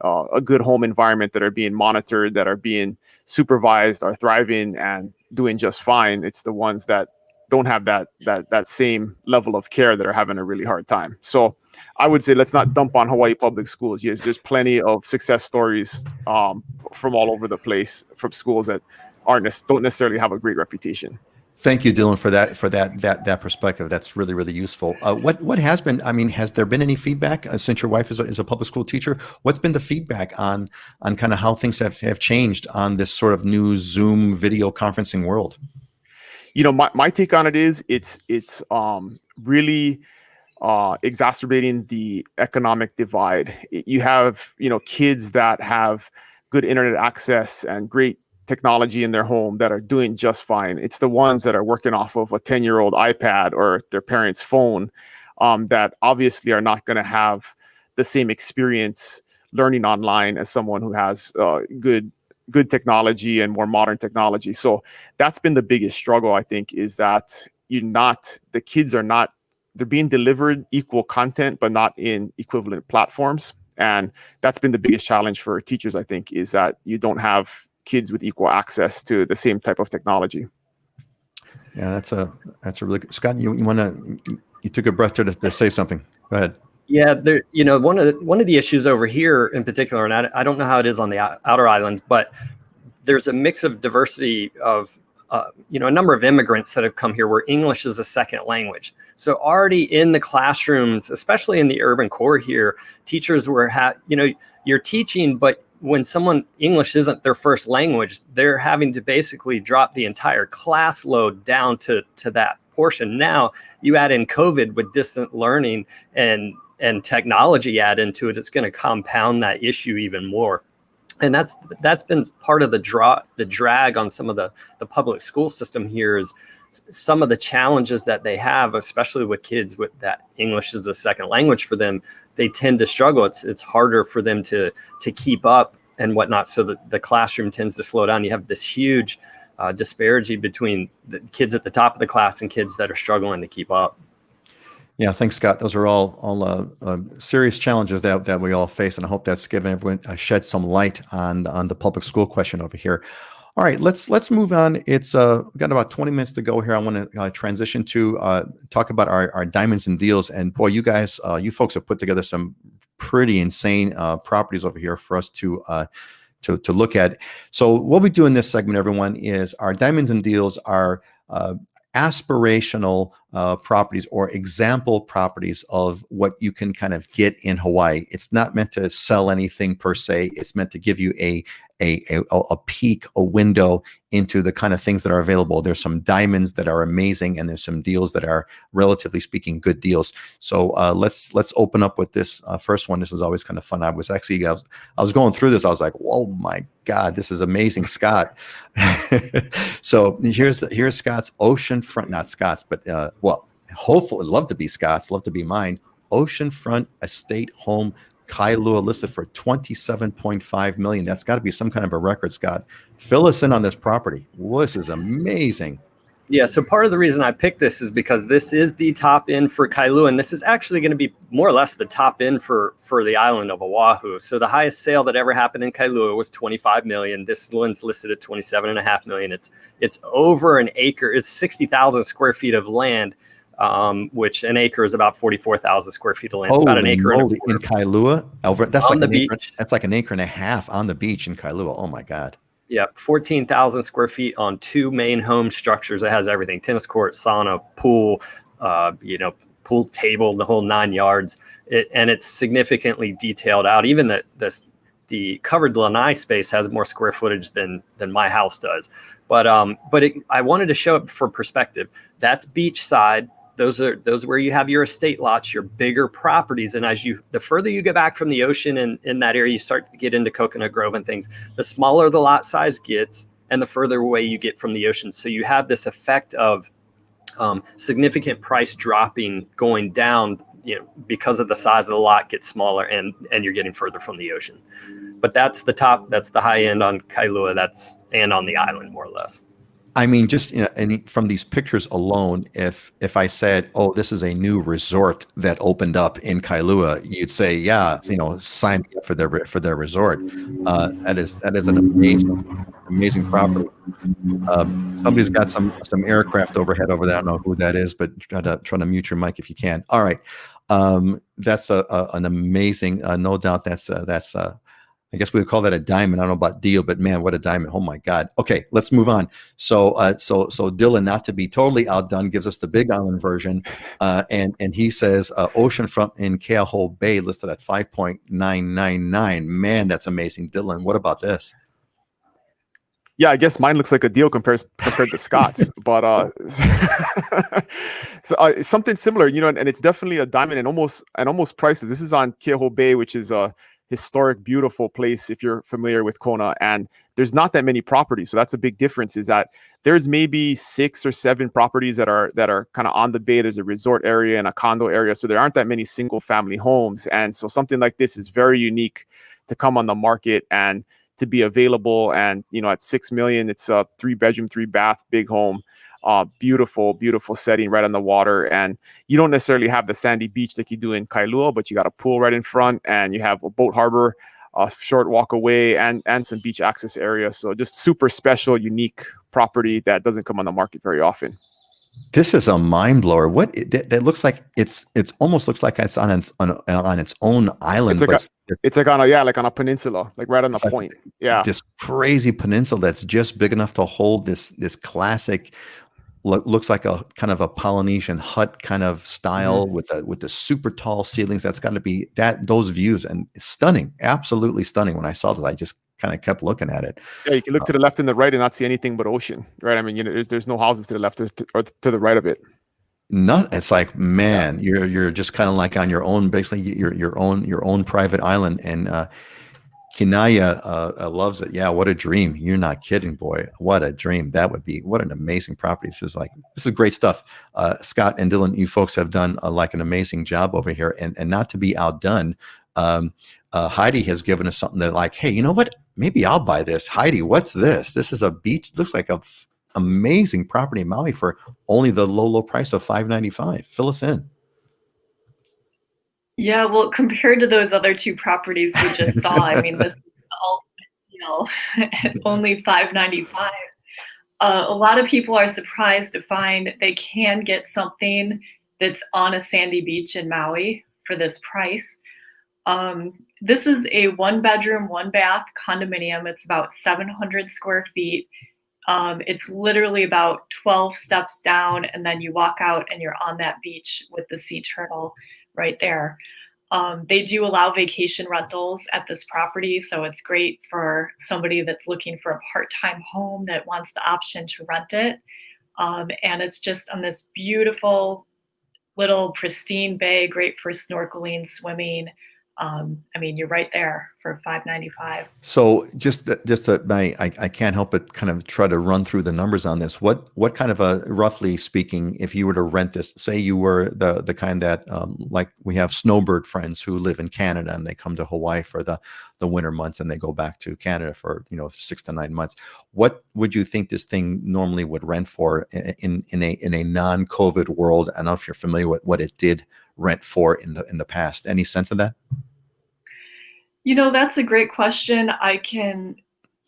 a good home environment, that are being monitored, that are being supervised, are thriving and doing just fine. It's the ones that don't have that same level of care that are having a really hard time. So I would say let's not dump on Hawaii public schools. Yes, there's plenty of success stories from all over the place, from schools that don't necessarily have a great reputation. Thank you, Dylan, for that perspective. That's really, really useful. What has been? I mean, has there been any feedback since your wife is a public school teacher? What's been the feedback on kind of how things have changed on this sort of new Zoom video conferencing world? My take on it is it's really exacerbating the economic divide. You have kids that have good internet access and great technology in their home that are doing just fine. It's the ones that are working off of a 10-year-old iPad or their parents' phone that obviously are not going to have the same experience learning online as someone who has good technology and more modern technology. So that's been the biggest struggle, I think, is that the kids they're being delivered equal content, but not in equivalent platforms. And that's been the biggest challenge for teachers, I think, is that you don't have kids with equal access to the same type of technology. Yeah, that's a really good. Scott, you took a breath to say something. Go ahead. Yeah, one of the issues over here in particular, and I don't know how it is on the outer islands, but there's a mix of diversity of a number of immigrants that have come here where English is a second language. So already in the classrooms, especially in the urban core here, teachers you're teaching, but when English isn't their first language, they're having to basically drop the entire class load down to that portion. Now you add in COVID with distant learning and technology add into it, it's going to compound that issue even more. And that's been part of the drag on some of the public school system here is some of the challenges that they have, especially with kids with that English is a second language for them. They tend to struggle. It's harder for them to keep up and whatnot. So the classroom tends to slow down. You have this huge disparity between the kids at the top of the class and kids that are struggling to keep up. Yeah, thanks, Scott. Those are all serious challenges that we all face, and I hope that's given everyone shed some light on the public school question over here. All right, let's move on. It's we've got about 20 minutes to go here. I want to transition to talk about our diamonds and deals. And boy, you guys, you folks have put together some pretty insane properties over here for us to look at. So what we do in this segment, everyone, is our diamonds and deals are aspirational properties or example properties of what you can kind of get in Hawaii. It's not meant to sell anything per se. It's meant to give you a peek, a window into the kind of things that are available. There's some diamonds that are amazing, and there's some deals that are, relatively speaking, good deals. So let's open up with this first one. This is always kind of fun. I was going through this. I was like, oh my God, this is amazing, Scott. So here's Scott's oceanfront, not Scott's, but well, hopefully, love to be Scott's, love to be mine. Oceanfront estate home, Kailua, listed for $27.5 million. That's got to be some kind of a record, Scott. Fill us in on this property. This is amazing. Yeah, so part of the reason I picked this is because this is the top end for Kailua, and this is actually going to be more or less the top end for the island of Oahu. So the highest sale that ever happened in Kailua was $25 million. This one's listed at $27.5 million. It's over an acre. It's 60,000 square feet of land, which an acre is about 44,000 square feet of land. It's about an acre and a quarter. In Kailua, that's on like the an acre. beach. That's like an acre and a half on the beach in Kailua. Oh my God. Yeah, 14,000 square feet on two main home structures. It has everything: tennis court, sauna, pool, pool table, the whole 9 yards. And it's significantly detailed out. Even the covered lanai space has more square footage than my house does. But I wanted to show it for perspective. That's beachside. Those are where you have your estate lots, your bigger properties. And the further you get back from the ocean and in that area, you start to get into Coconut Grove and things, the smaller the lot size gets and the further away you get from the ocean. So you have this effect of significant price dropping going down, because of the size of the lot gets smaller and you're getting further from the ocean. But that's the top, that's the high end on Kailua, and on the island more or less. I mean, just and from these pictures alone, if I said, "Oh, this is a new resort that opened up in Kailua," you'd say, "Yeah, sign me up for their resort." That is an amazing property. Somebody's got some aircraft overhead over there. I don't know who that is, but try to mute your mic if you can. All right, that's an amazing. No doubt that's I guess we would call that a diamond. I don't know about deal, but man, what a diamond. Oh my God. Okay, let's move on. So Dylan, not to be totally outdone, gives us the Big Island version. And he says oceanfront in Keauhou Bay listed at 5.999. Man, that's amazing. Dylan, what about this? Yeah, I guess mine looks like a deal compared to Scott's, but so, something similar, and it's definitely a diamond and almost priceless. This is on Keauhou Bay, which is a historic, beautiful place if you're familiar with Kona, and there's not that many properties. So that's a big difference, is that there's maybe 6 or 7 properties that are kind of on the bay. There's a resort area and a condo area. So there aren't that many single family homes. And so something like this is very unique to come on the market and to be available. And, at $6 million, it's a 3-bedroom, 3-bath, big home. Beautiful setting right on the water. And you don't necessarily have the sandy beach like you do in Kailua, but you got a pool right in front, and you have a boat harbor, a short walk away, and some beach access area. So just super special, unique property that doesn't come on the market very often. This is a mind blower. What that looks like? It's almost looks like it's on its own island. It's like on a peninsula, like right on the point. Yeah, this crazy peninsula that's just big enough to hold this classic. Looks like a kind of a Polynesian hut kind of style with the super tall ceilings. That's got to be those views, and it's stunning, absolutely stunning. When I saw this, I just kind of kept looking at it. Yeah, you can look to the left and the right and not see anything but ocean, right? I mean, there's no houses to the left or to the right of it. No, it's like, man, you're just kind of like on your own, basically your own private island. And Kinaya loves it. Yeah, what a dream. You're not kidding, boy. What a dream. That would be, what an amazing property. This is great stuff. Scott and Dylan, you folks have done like an amazing job over here. And not to be outdone, Heidi has given us something that like, hey, you know what? Maybe I'll buy this. Heidi, what's this? This is a beach. Looks like a amazing property in Maui for only the low price of $595. Fill us in. Yeah, well, compared to those other two properties we just saw, I mean, this is all, at only $595. A lot of people are surprised to find they can get something that's on a sandy beach in Maui for this price. This is a 1-bedroom, 1-bath condominium. It's about 700 square feet. It's literally about 12 steps down, and then you walk out and you're on that beach with the sea turtle right there. They do allow vacation rentals at this property, so it's great for somebody that's looking for a part-time home that wants the option to rent it. And it's just on this beautiful little pristine bay, great for snorkeling, swimming. I mean, you're right there for $595. So I can't help but kind of try to run through the numbers on this. What kind of roughly speaking, if you were to rent this, say you were the kind that like we have snowbird friends who live in Canada and they come to Hawaii for the winter months and they go back to Canada for 6 to 9 months. What would you think this thing normally would rent for in a non-COVID world? I don't know if you're familiar with what it did rent for in the past. Any sense of that? That's a great question.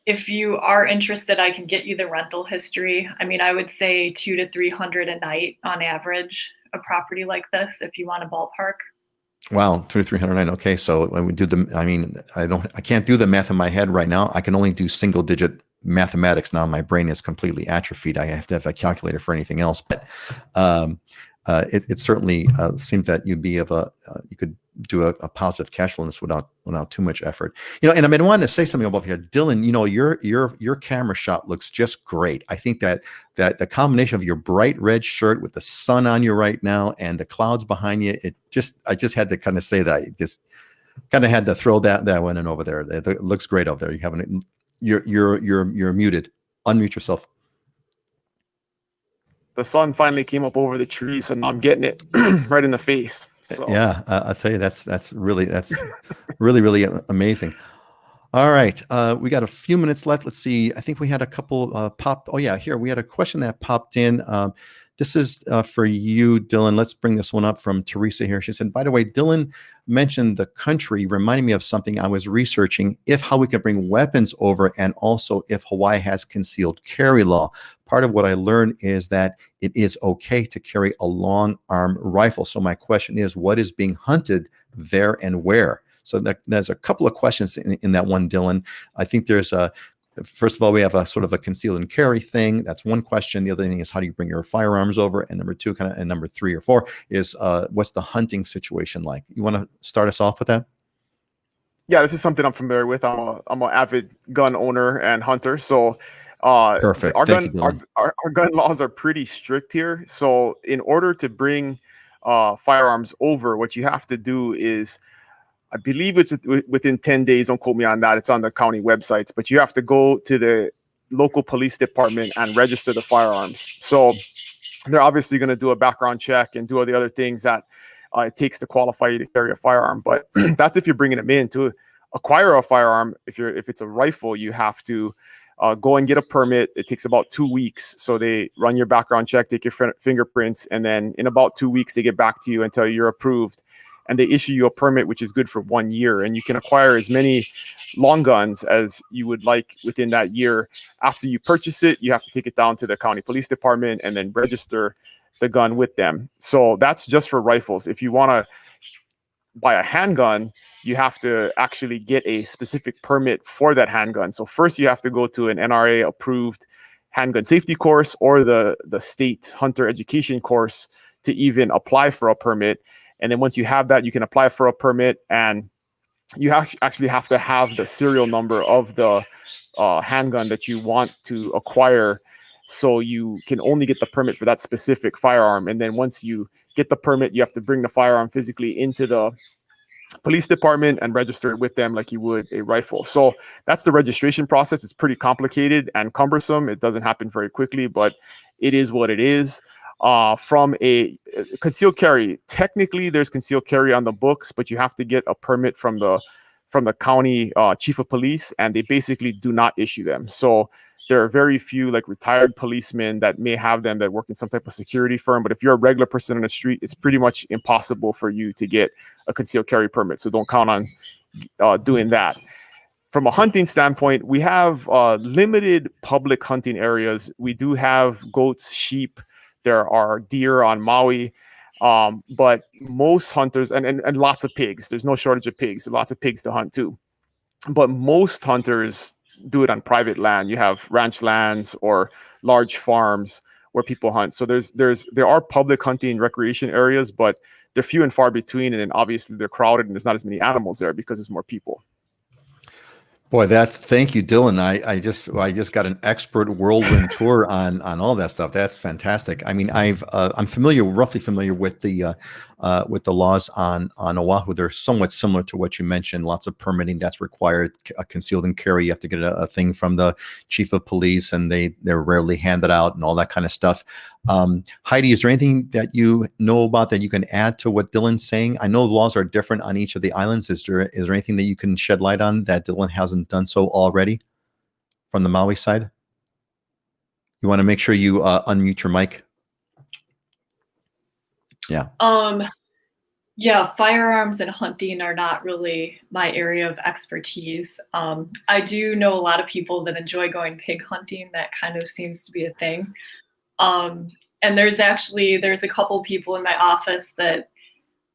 If you are interested, I can get you the rental history. I mean, I would say $200 to $300 a night on average, a property like this, if you want a ballpark. Wow, $200 to $300 a night. Okay, so when we do I can't do the math in my head right now. I can only do single digit mathematics now. My brain is completely atrophied. I have to have a calculator for anything else. But it certainly seems that you'd be you could do a positive cash flow on this without too much effort. And I wanted to say something about here, Dylan. Your camera shot looks just great. I think that the combination of your bright red shirt with the sun on you right now and the clouds behind you, I just had to kind of say that. I just kind of had to throw that one in over there. It looks great over there. You're muted. Unmute yourself. The sun finally came up over the trees, and I'm getting it right in the face. So. Yeah, I'll tell you, that's really really amazing. All right, we got a few minutes left. Let's see. I think we had a couple pop. Oh yeah, here we had a question that popped in. This is for you, Dylan. Let's bring this one up from Teresa here. She said, by the way, Dylan mentioned the country, reminding me of something I was researching, how we could bring weapons over, and also if Hawaii has concealed carry law. Part of what I learned is that it is okay to carry a long arm rifle. So my question is, what is being hunted there and where? So there's a couple of questions in that one, Dylan. I think there's first of all, we have a sort of a conceal and carry thing. That's one question. The other thing is, how do you bring your firearms over? And number two, and number 3 or 4 is, what's the hunting situation like? You want to start us off with that? Yeah, this is something I'm familiar with. I'm an avid gun owner and hunter. So perfect. Our gun laws are pretty strict here. So in order to bring firearms over, what you have to do is, I believe it's within 10 days. Don't quote me on that. It's on the county websites, but you have to go to the local police department and register the firearms. So they're obviously going to do a background check and do all the other things that it takes to qualify you to carry a firearm. But that's if you're bringing them in. To acquire a firearm, if it's a rifle, you have to go and get a permit. It takes about 2 weeks. So they run your background check, take your fingerprints, and then in about 2 weeks, they get back to you and tell you you're approved. And they issue you a permit, which is good for 1 year. And you can acquire as many long guns as you would like within that year. After you purchase it, you have to take it down to the county police department and then register the gun with them. So that's just for rifles. If you want to buy a handgun, you have to actually get a specific permit for that handgun. So first you have to go to an NRA approved handgun safety course or the state hunter education course to even apply for a permit. And then once you have that, you can apply for a permit, and you actually have to have the serial number of the handgun that you want to acquire. So you can only get the permit for that specific firearm. And then once you get the permit, you have to bring the firearm physically into the police department and register it with them like you would a rifle. So that's the registration process. It's pretty complicated and cumbersome. It doesn't happen very quickly, but it is what it is. From a concealed carry, technically there's concealed carry on the books, but you have to get a permit from the county chief of police, and they basically do not issue them. So there are very few like retired policemen that may have them that work in some type of security firm. But if you're a regular person on the street, it's pretty much impossible for you to get a concealed carry permit. So don't count on doing that. From a hunting standpoint, we have limited public hunting areas. We do have goats, sheep. There are deer on Maui. But most hunters, and lots of pigs, there's no shortage of pigs, lots of pigs to hunt too. But most hunters do it on private land. You have ranch lands or large farms where people hunt. So there are public hunting recreation areas, but they're few and far between. And then obviously they're crowded and there's not as many animals there because there's more people. Boy, thank you, Dylan. I just got an expert whirlwind tour on all that stuff. That's fantastic. I mean, I'm roughly familiar with the laws on Oahu. They're somewhat similar to what you mentioned. Lots of permitting that's required. Concealed and carry, you have to get a thing from the chief of police, and they're rarely handed out and all that kind of stuff. Heidi, is there anything that you know about that you can add to what Dylan's saying? I know laws are different on each of the islands. Is there anything that you can shed light on that Dylan hasn't done so already from the Maui side? You want to make sure you unmute your mic. Yeah. Yeah, firearms and hunting are not really my area of expertise. I do know a lot of people that enjoy going pig hunting. That kind of seems to be a thing. And there's a couple people in my office that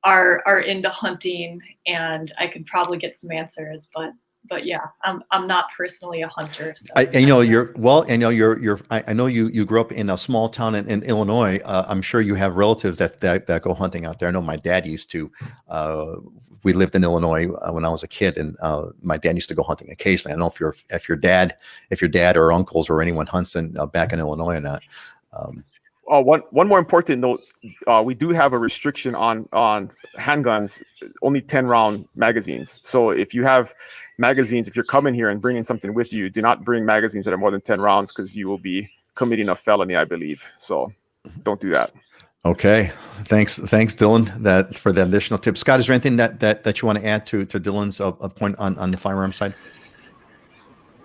are into hunting, and I could probably get some answers, but yeah, I'm not personally a hunter. So. I know you grew up in a small town in Illinois. I'm sure you have relatives that go hunting out there. I know my dad used to. We lived in Illinois when I was a kid, and my dad used to go hunting occasionally. I don't know if your dad or uncles or anyone hunts back in Illinois or not. One more important note: we do have a restriction on handguns, only 10-round magazines. So if you have magazines, if you're coming here and bringing something with you, do not bring magazines that are more than 10 rounds because you will be committing a felony, I believe. So don't do that. Okay. Thanks, Dylan, for that additional tip. Scott, is there anything that you want to add to Dylan's point on the firearm side?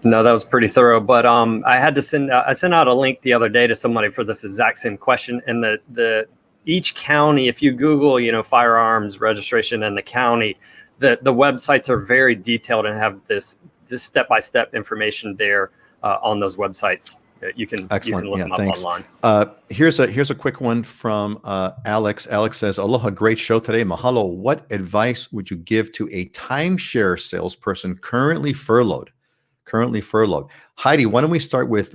No, that was pretty thorough, but I sent out a link the other day to somebody for this exact same question. And each county, if you Google, firearms registration in the county, the websites are very detailed and have this step-by-step information there on those websites. You can look them up online. Here's a quick one from Alex. Alex says, "Aloha, great show today. Mahalo. What advice would you give to a timeshare salesperson currently furloughed?" Heidi, why don't we start with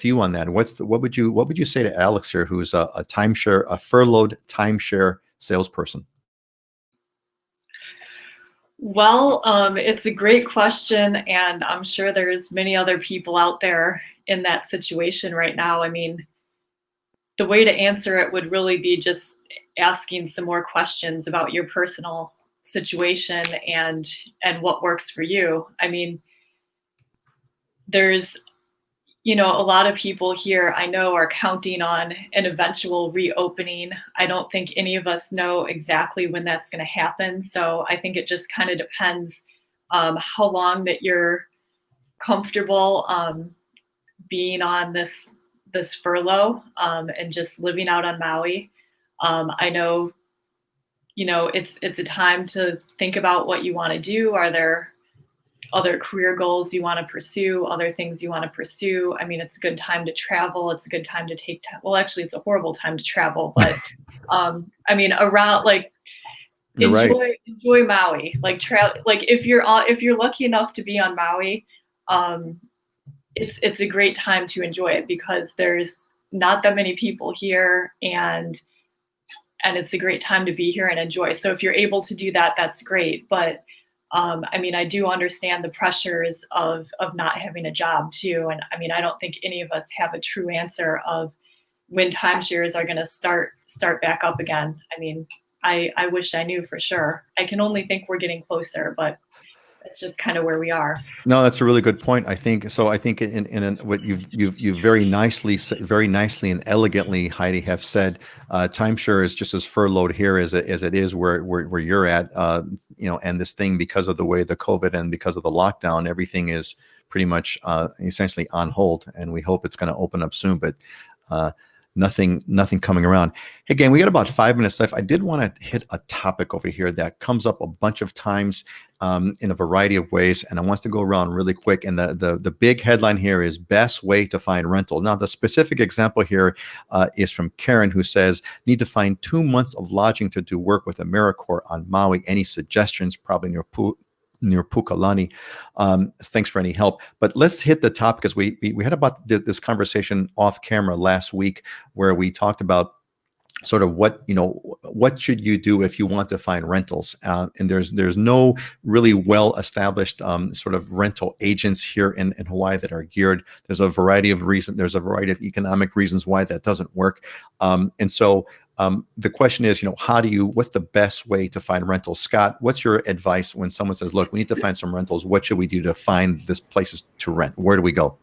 you on that? What would you say to Alex here, who's a furloughed timeshare salesperson? Well, it's a great question, and I'm sure there's many other people out there in that situation right now. I mean, the way to answer it would really be just asking some more questions about your personal situation and what works for you. I mean, there's, a lot of people here I know are counting on an eventual reopening. I don't think any of us know exactly when that's going to happen. So I think it just kind of depends how long that you're comfortable being on this furlough and just living out on Maui. I know, it's a time to think about what you want to do. Are there other career goals you want to pursue, other things you want to pursue? I mean, it's a good time to travel. It's a good time to take time. Well, actually, it's a horrible time to travel, but I mean, around enjoy Maui. If you're lucky enough to be on Maui, it's a great time to enjoy it because there's not that many people here, and it's a great time to be here and enjoy. So if you're able to do that, that's great. But I mean, I do understand the pressures of not having a job too. And I mean, I don't think any of us have a true answer of when timeshares are going to start back up again. I mean, I wish I knew for sure. I can only think we're getting closer, but it's just kind of where we are. No, that's a really good point. I think so. I think what you've very nicely and elegantly, Heidi, have said, timeshare is just as furloughed here as it is where you're at. And this thing, because of the way the COVID and because of the lockdown, everything is pretty much essentially on hold, and we hope it's going to open up soon. But nothing coming around. Hey, again, we got about 5 minutes left. I did want to hit a topic over here that comes up a bunch of times in a variety of ways, and I want to go around really quick. And the big headline here is best way to find rental. Now, the specific example here is from Karen, who says, need to find 2 months of lodging to do work with AmeriCorps on Maui. Any suggestions? Probably near Pukalani. Thanks for any help. But let's hit the topic, because we had about this conversation off camera last week, where we talked about sort of what should you do if you want to find rentals, and there's no really well established sort of rental agents here in Hawaii that are geared. There's a variety of reasons. There's a variety of economic reasons why that doesn't work, and so the question is, what's the best way to find rentals? Scott, what's your advice when someone says, look, we need to find some rentals? What should we do to find this places to rent? Where do we go?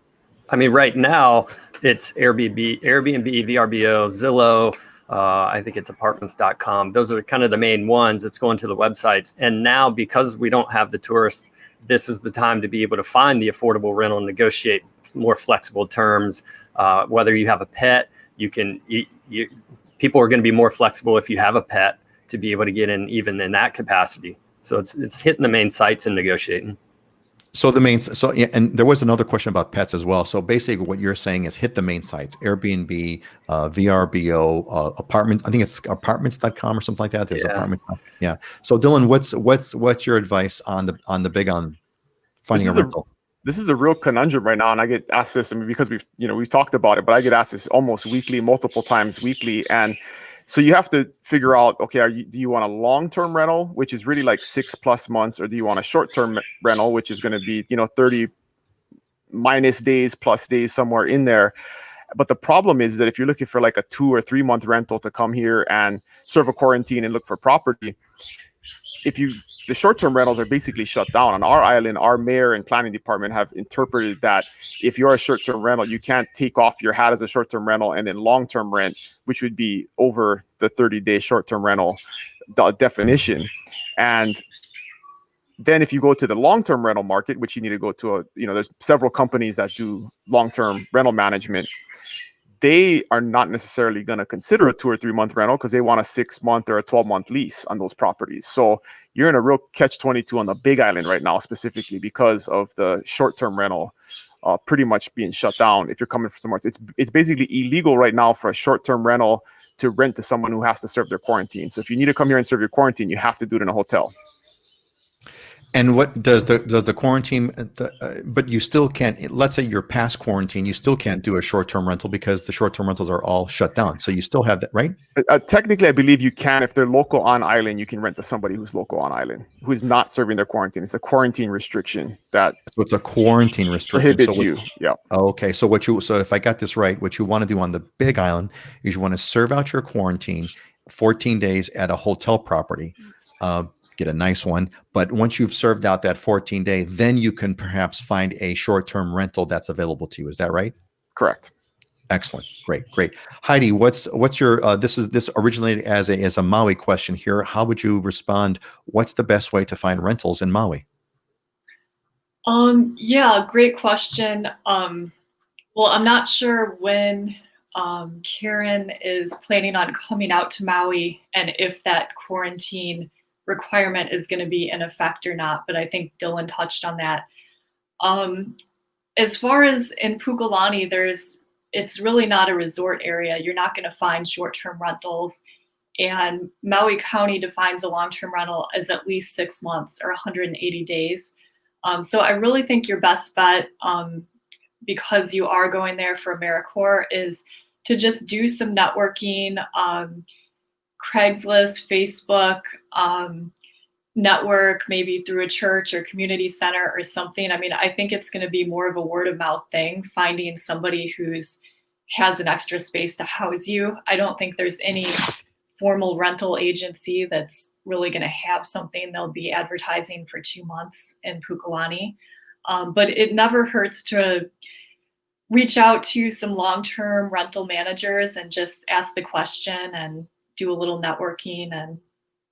I mean, right now it's Airbnb, VRBO, Zillow. I think it's apartments.com. Those are kind of the main ones. It's going to the websites. And now, because we don't have the tourists, this is the time to be able to find the affordable rental and negotiate more flexible terms. Whether you have a pet, people are going to be more flexible if you have a pet to be able to get in even in that capacity. So it's hitting the main sites and negotiating. And there was another question about pets as well. So basically what you're saying is hit the main sites: Airbnb, VRBO, apartment. I think it's apartments.com or something like that. There's apartments. Yeah. So Dylan, what's your advice on the big on finding a rental? This is a real conundrum right now, and I get asked this. I mean, because we've talked about it, but I get asked this almost weekly, multiple times weekly, and so you have to figure out, okay, do you want a long-term rental, which is really like 6+ months, or do you want a short-term rental, which is going to be 30 minus days plus days, somewhere in there. But the problem is that if you're looking for like a 2 or 3 month rental to come here and serve a quarantine and look for property, the short-term rentals are basically shut down. On our island, our mayor and planning department have interpreted that if you're a short-term rental, you can't take off your hat as a short-term rental and then long-term rent, which would be over the 30-day short-term rental definition. And then if you go to the long-term rental market, which you need to go to there's several companies that do long-term rental management. They are not necessarily going to consider a 2 or 3 month rental because they want a 6 month or a 12-month lease on those properties. So you're in a real catch-22 on the Big Island right now, specifically because of the short-term rental pretty much being shut down. If you're coming from somewhere, it's basically illegal right now for a short-term rental to rent to someone who has to serve their quarantine. So if you need to come here and serve your quarantine, you have to do it in a hotel. And what does the quarantine? But you still can't. Let's say you're past quarantine, you still can't do a short-term rental because the short-term rentals are all shut down. So you still have that, right? Technically, I believe you can. If they're local on island, you can rent to somebody who's local on island who is not serving their quarantine. It's a quarantine restriction that. So it's a quarantine restriction. Prohibits you. Yeah. Okay. So if I got this right, what you want to do on the Big Island is you want to serve out your quarantine 14 days at a hotel property. Get a nice one. But once you've served out that 14-day, then you can perhaps find a short-term rental that's available to you. Is that right? Correct. Excellent. Great. Heidi, what's your this originated as a Maui question here. How would you respond? What's the best way to find rentals in Maui? Yeah, great question. Well, I'm not sure when Karen is planning on coming out to Maui and if that quarantine requirement is going to be in effect or not, but I think Dylan touched on that. As far as in Pukalani, it's really not a resort area. You're not going to find short-term rentals, and Maui County defines a long-term rental as at least 6 months or 180 days. So I really think your best bet, because you are going there for AmeriCorps, is to just do some networking, Craigslist, Facebook, network, maybe through a church or community center or something. I mean, I think it's going to be more of a word of mouth thing, finding somebody has an extra space to house you. I don't think there's any formal rental agency that's really going to have something. They'll be advertising for 2 months in Pukalani. But it never hurts to reach out to some long-term rental managers and just ask the question and do a little networking. And,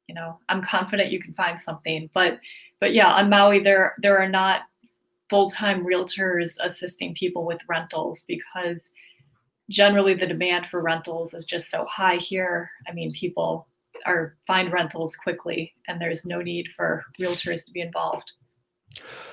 you know, I'm confident you can find something. But yeah, on Maui, there are not full-time realtors assisting people with rentals because generally the demand for rentals is just so high here. I mean, people find rentals quickly and there's no need for realtors to be involved.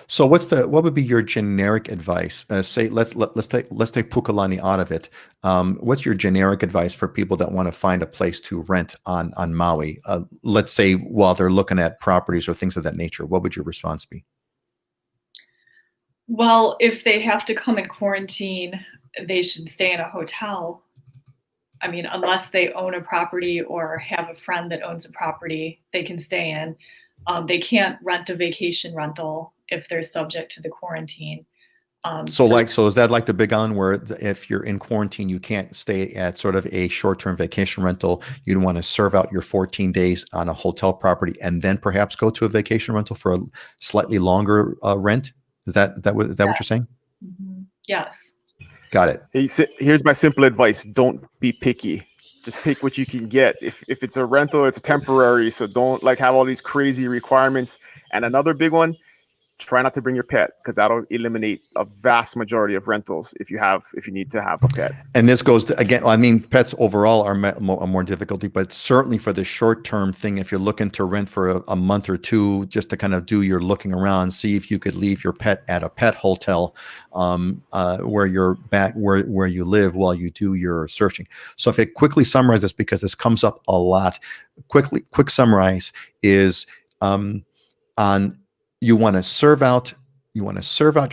So what would be your generic advice? Say let's take Pukalani out of it. What's your generic advice for people that want to find a place to rent on Maui? Let's say while they're looking at properties or things of that nature, what would your response be? Well, if they have to come in quarantine, they should stay in a hotel. I mean, unless they own a property or have a friend that owns a property, they can stay in. They can't rent a vacation rental if they're subject to the quarantine. So is that like the big on where if you're in quarantine, you can't stay at sort of a short-term vacation rental. You'd want to serve out your 14 days on a hotel property and then perhaps go to a vacation rental for a slightly longer rent. Is that what you're saying? Mm-hmm. Yes. Got it. Here's my simple advice. Don't be picky. Just take what you can get. If it's a rental, it's temporary. So don't like have all these crazy requirements. And another big one, try not to bring your pet because that'll eliminate a vast majority of rentals if you need to have a pet. And this goes to, again, I mean, pets overall are more difficulty, but certainly for the short-term thing, if you're looking to rent for a month or two, just to kind of do your looking around, see if you could leave your pet at a pet hotel where you're back, where you live while you do your searching. So if I quickly summarize this, because this comes up a lot, quick summarize is you want to serve out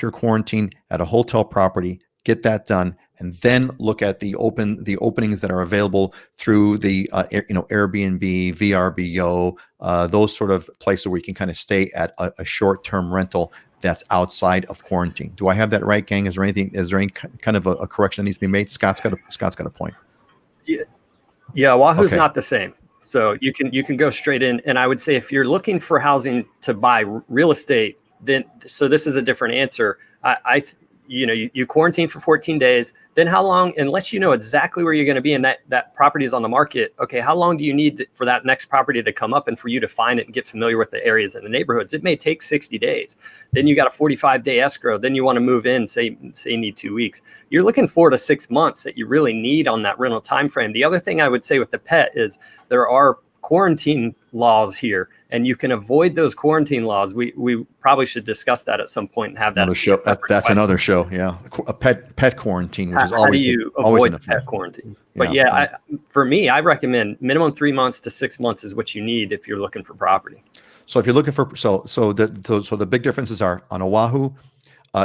your quarantine at a hotel property, get that done, and then look at the openings that are available through the Airbnb, VRBO, those sort of places where you can kind of stay at a short-term rental that's outside of quarantine. Do I have that right, gang? Is there any kind of a correction that needs to be made? Scott's got a point. Yeah, Oahu's not the same. So you can go straight in. And I would say if you're looking for housing to buy real estate, then so this is a different answer. You quarantine for 14 days. Then how long, unless you know exactly where you're going to be and that property is on the market, okay, how long do you need for that next property to come up and for you to find it and get familiar with the areas and the neighborhoods? It may take 60 days. Then you got a 45-day escrow. Then you want to move in, say you need 2 weeks. You're looking 4 to 6 months that you really need on that rental time frame. The other thing I would say with the pet is there are quarantine laws here, and you can avoid those quarantine laws. We probably should discuss that at some point and have that another show. That's another show. Yeah, a pet quarantine, which is always how do you avoid pet quarantine? But for me, I recommend minimum 3 months to 6 months is what you need if you're looking for property. So if you're looking for the big differences are on Oahu.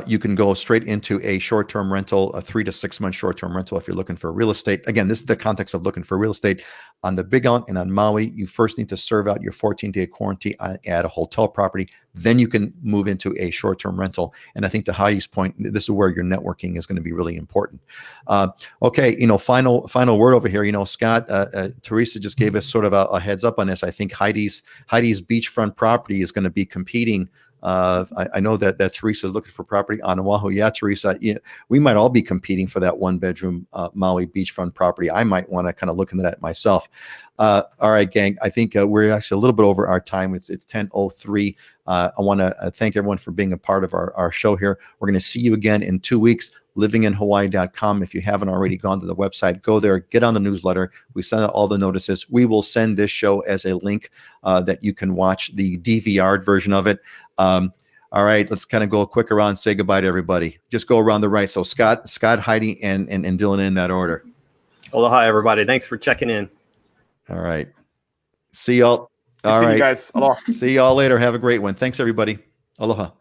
You can go straight into a short-term rental, a 3 to 6 month short-term rental if you're looking for real estate. Again, this is the context of looking for real estate. On the Big Island and on Maui, you first need to serve out your 14-day quarantine at a hotel property. Then you can move into a short-term rental. And I think to Heidi's point, this is where your networking is going to be really important. Okay, final word over here. Scott, Teresa just gave us sort of a heads up on this. I think Heidi's beachfront property is going to be competing. I know that Teresa is looking for property on Oahu. Yeah, Teresa, we might all be competing for that 1-bedroom Maui beachfront property. I might want to kind of look into that myself. All right, gang. I think we're actually a little bit over our time. It's 10:03. I want to thank everyone for being a part of our show here. We're going to see you again in 2 weeks. livinginhawaii.com. If you haven't already gone to the website, go there, get on the newsletter. We send out all the notices. We will send this show as a link that you can watch the DVR'd version of it. All right, let's kind of go quick around, say goodbye to everybody. Just go around the right. So Scott, Heidi, and Dylan in that order. Aloha, everybody. Thanks for checking in. All right. See y'all. All right. See you guys. Aloha. See y'all later. Have a great one. Thanks, everybody. Aloha.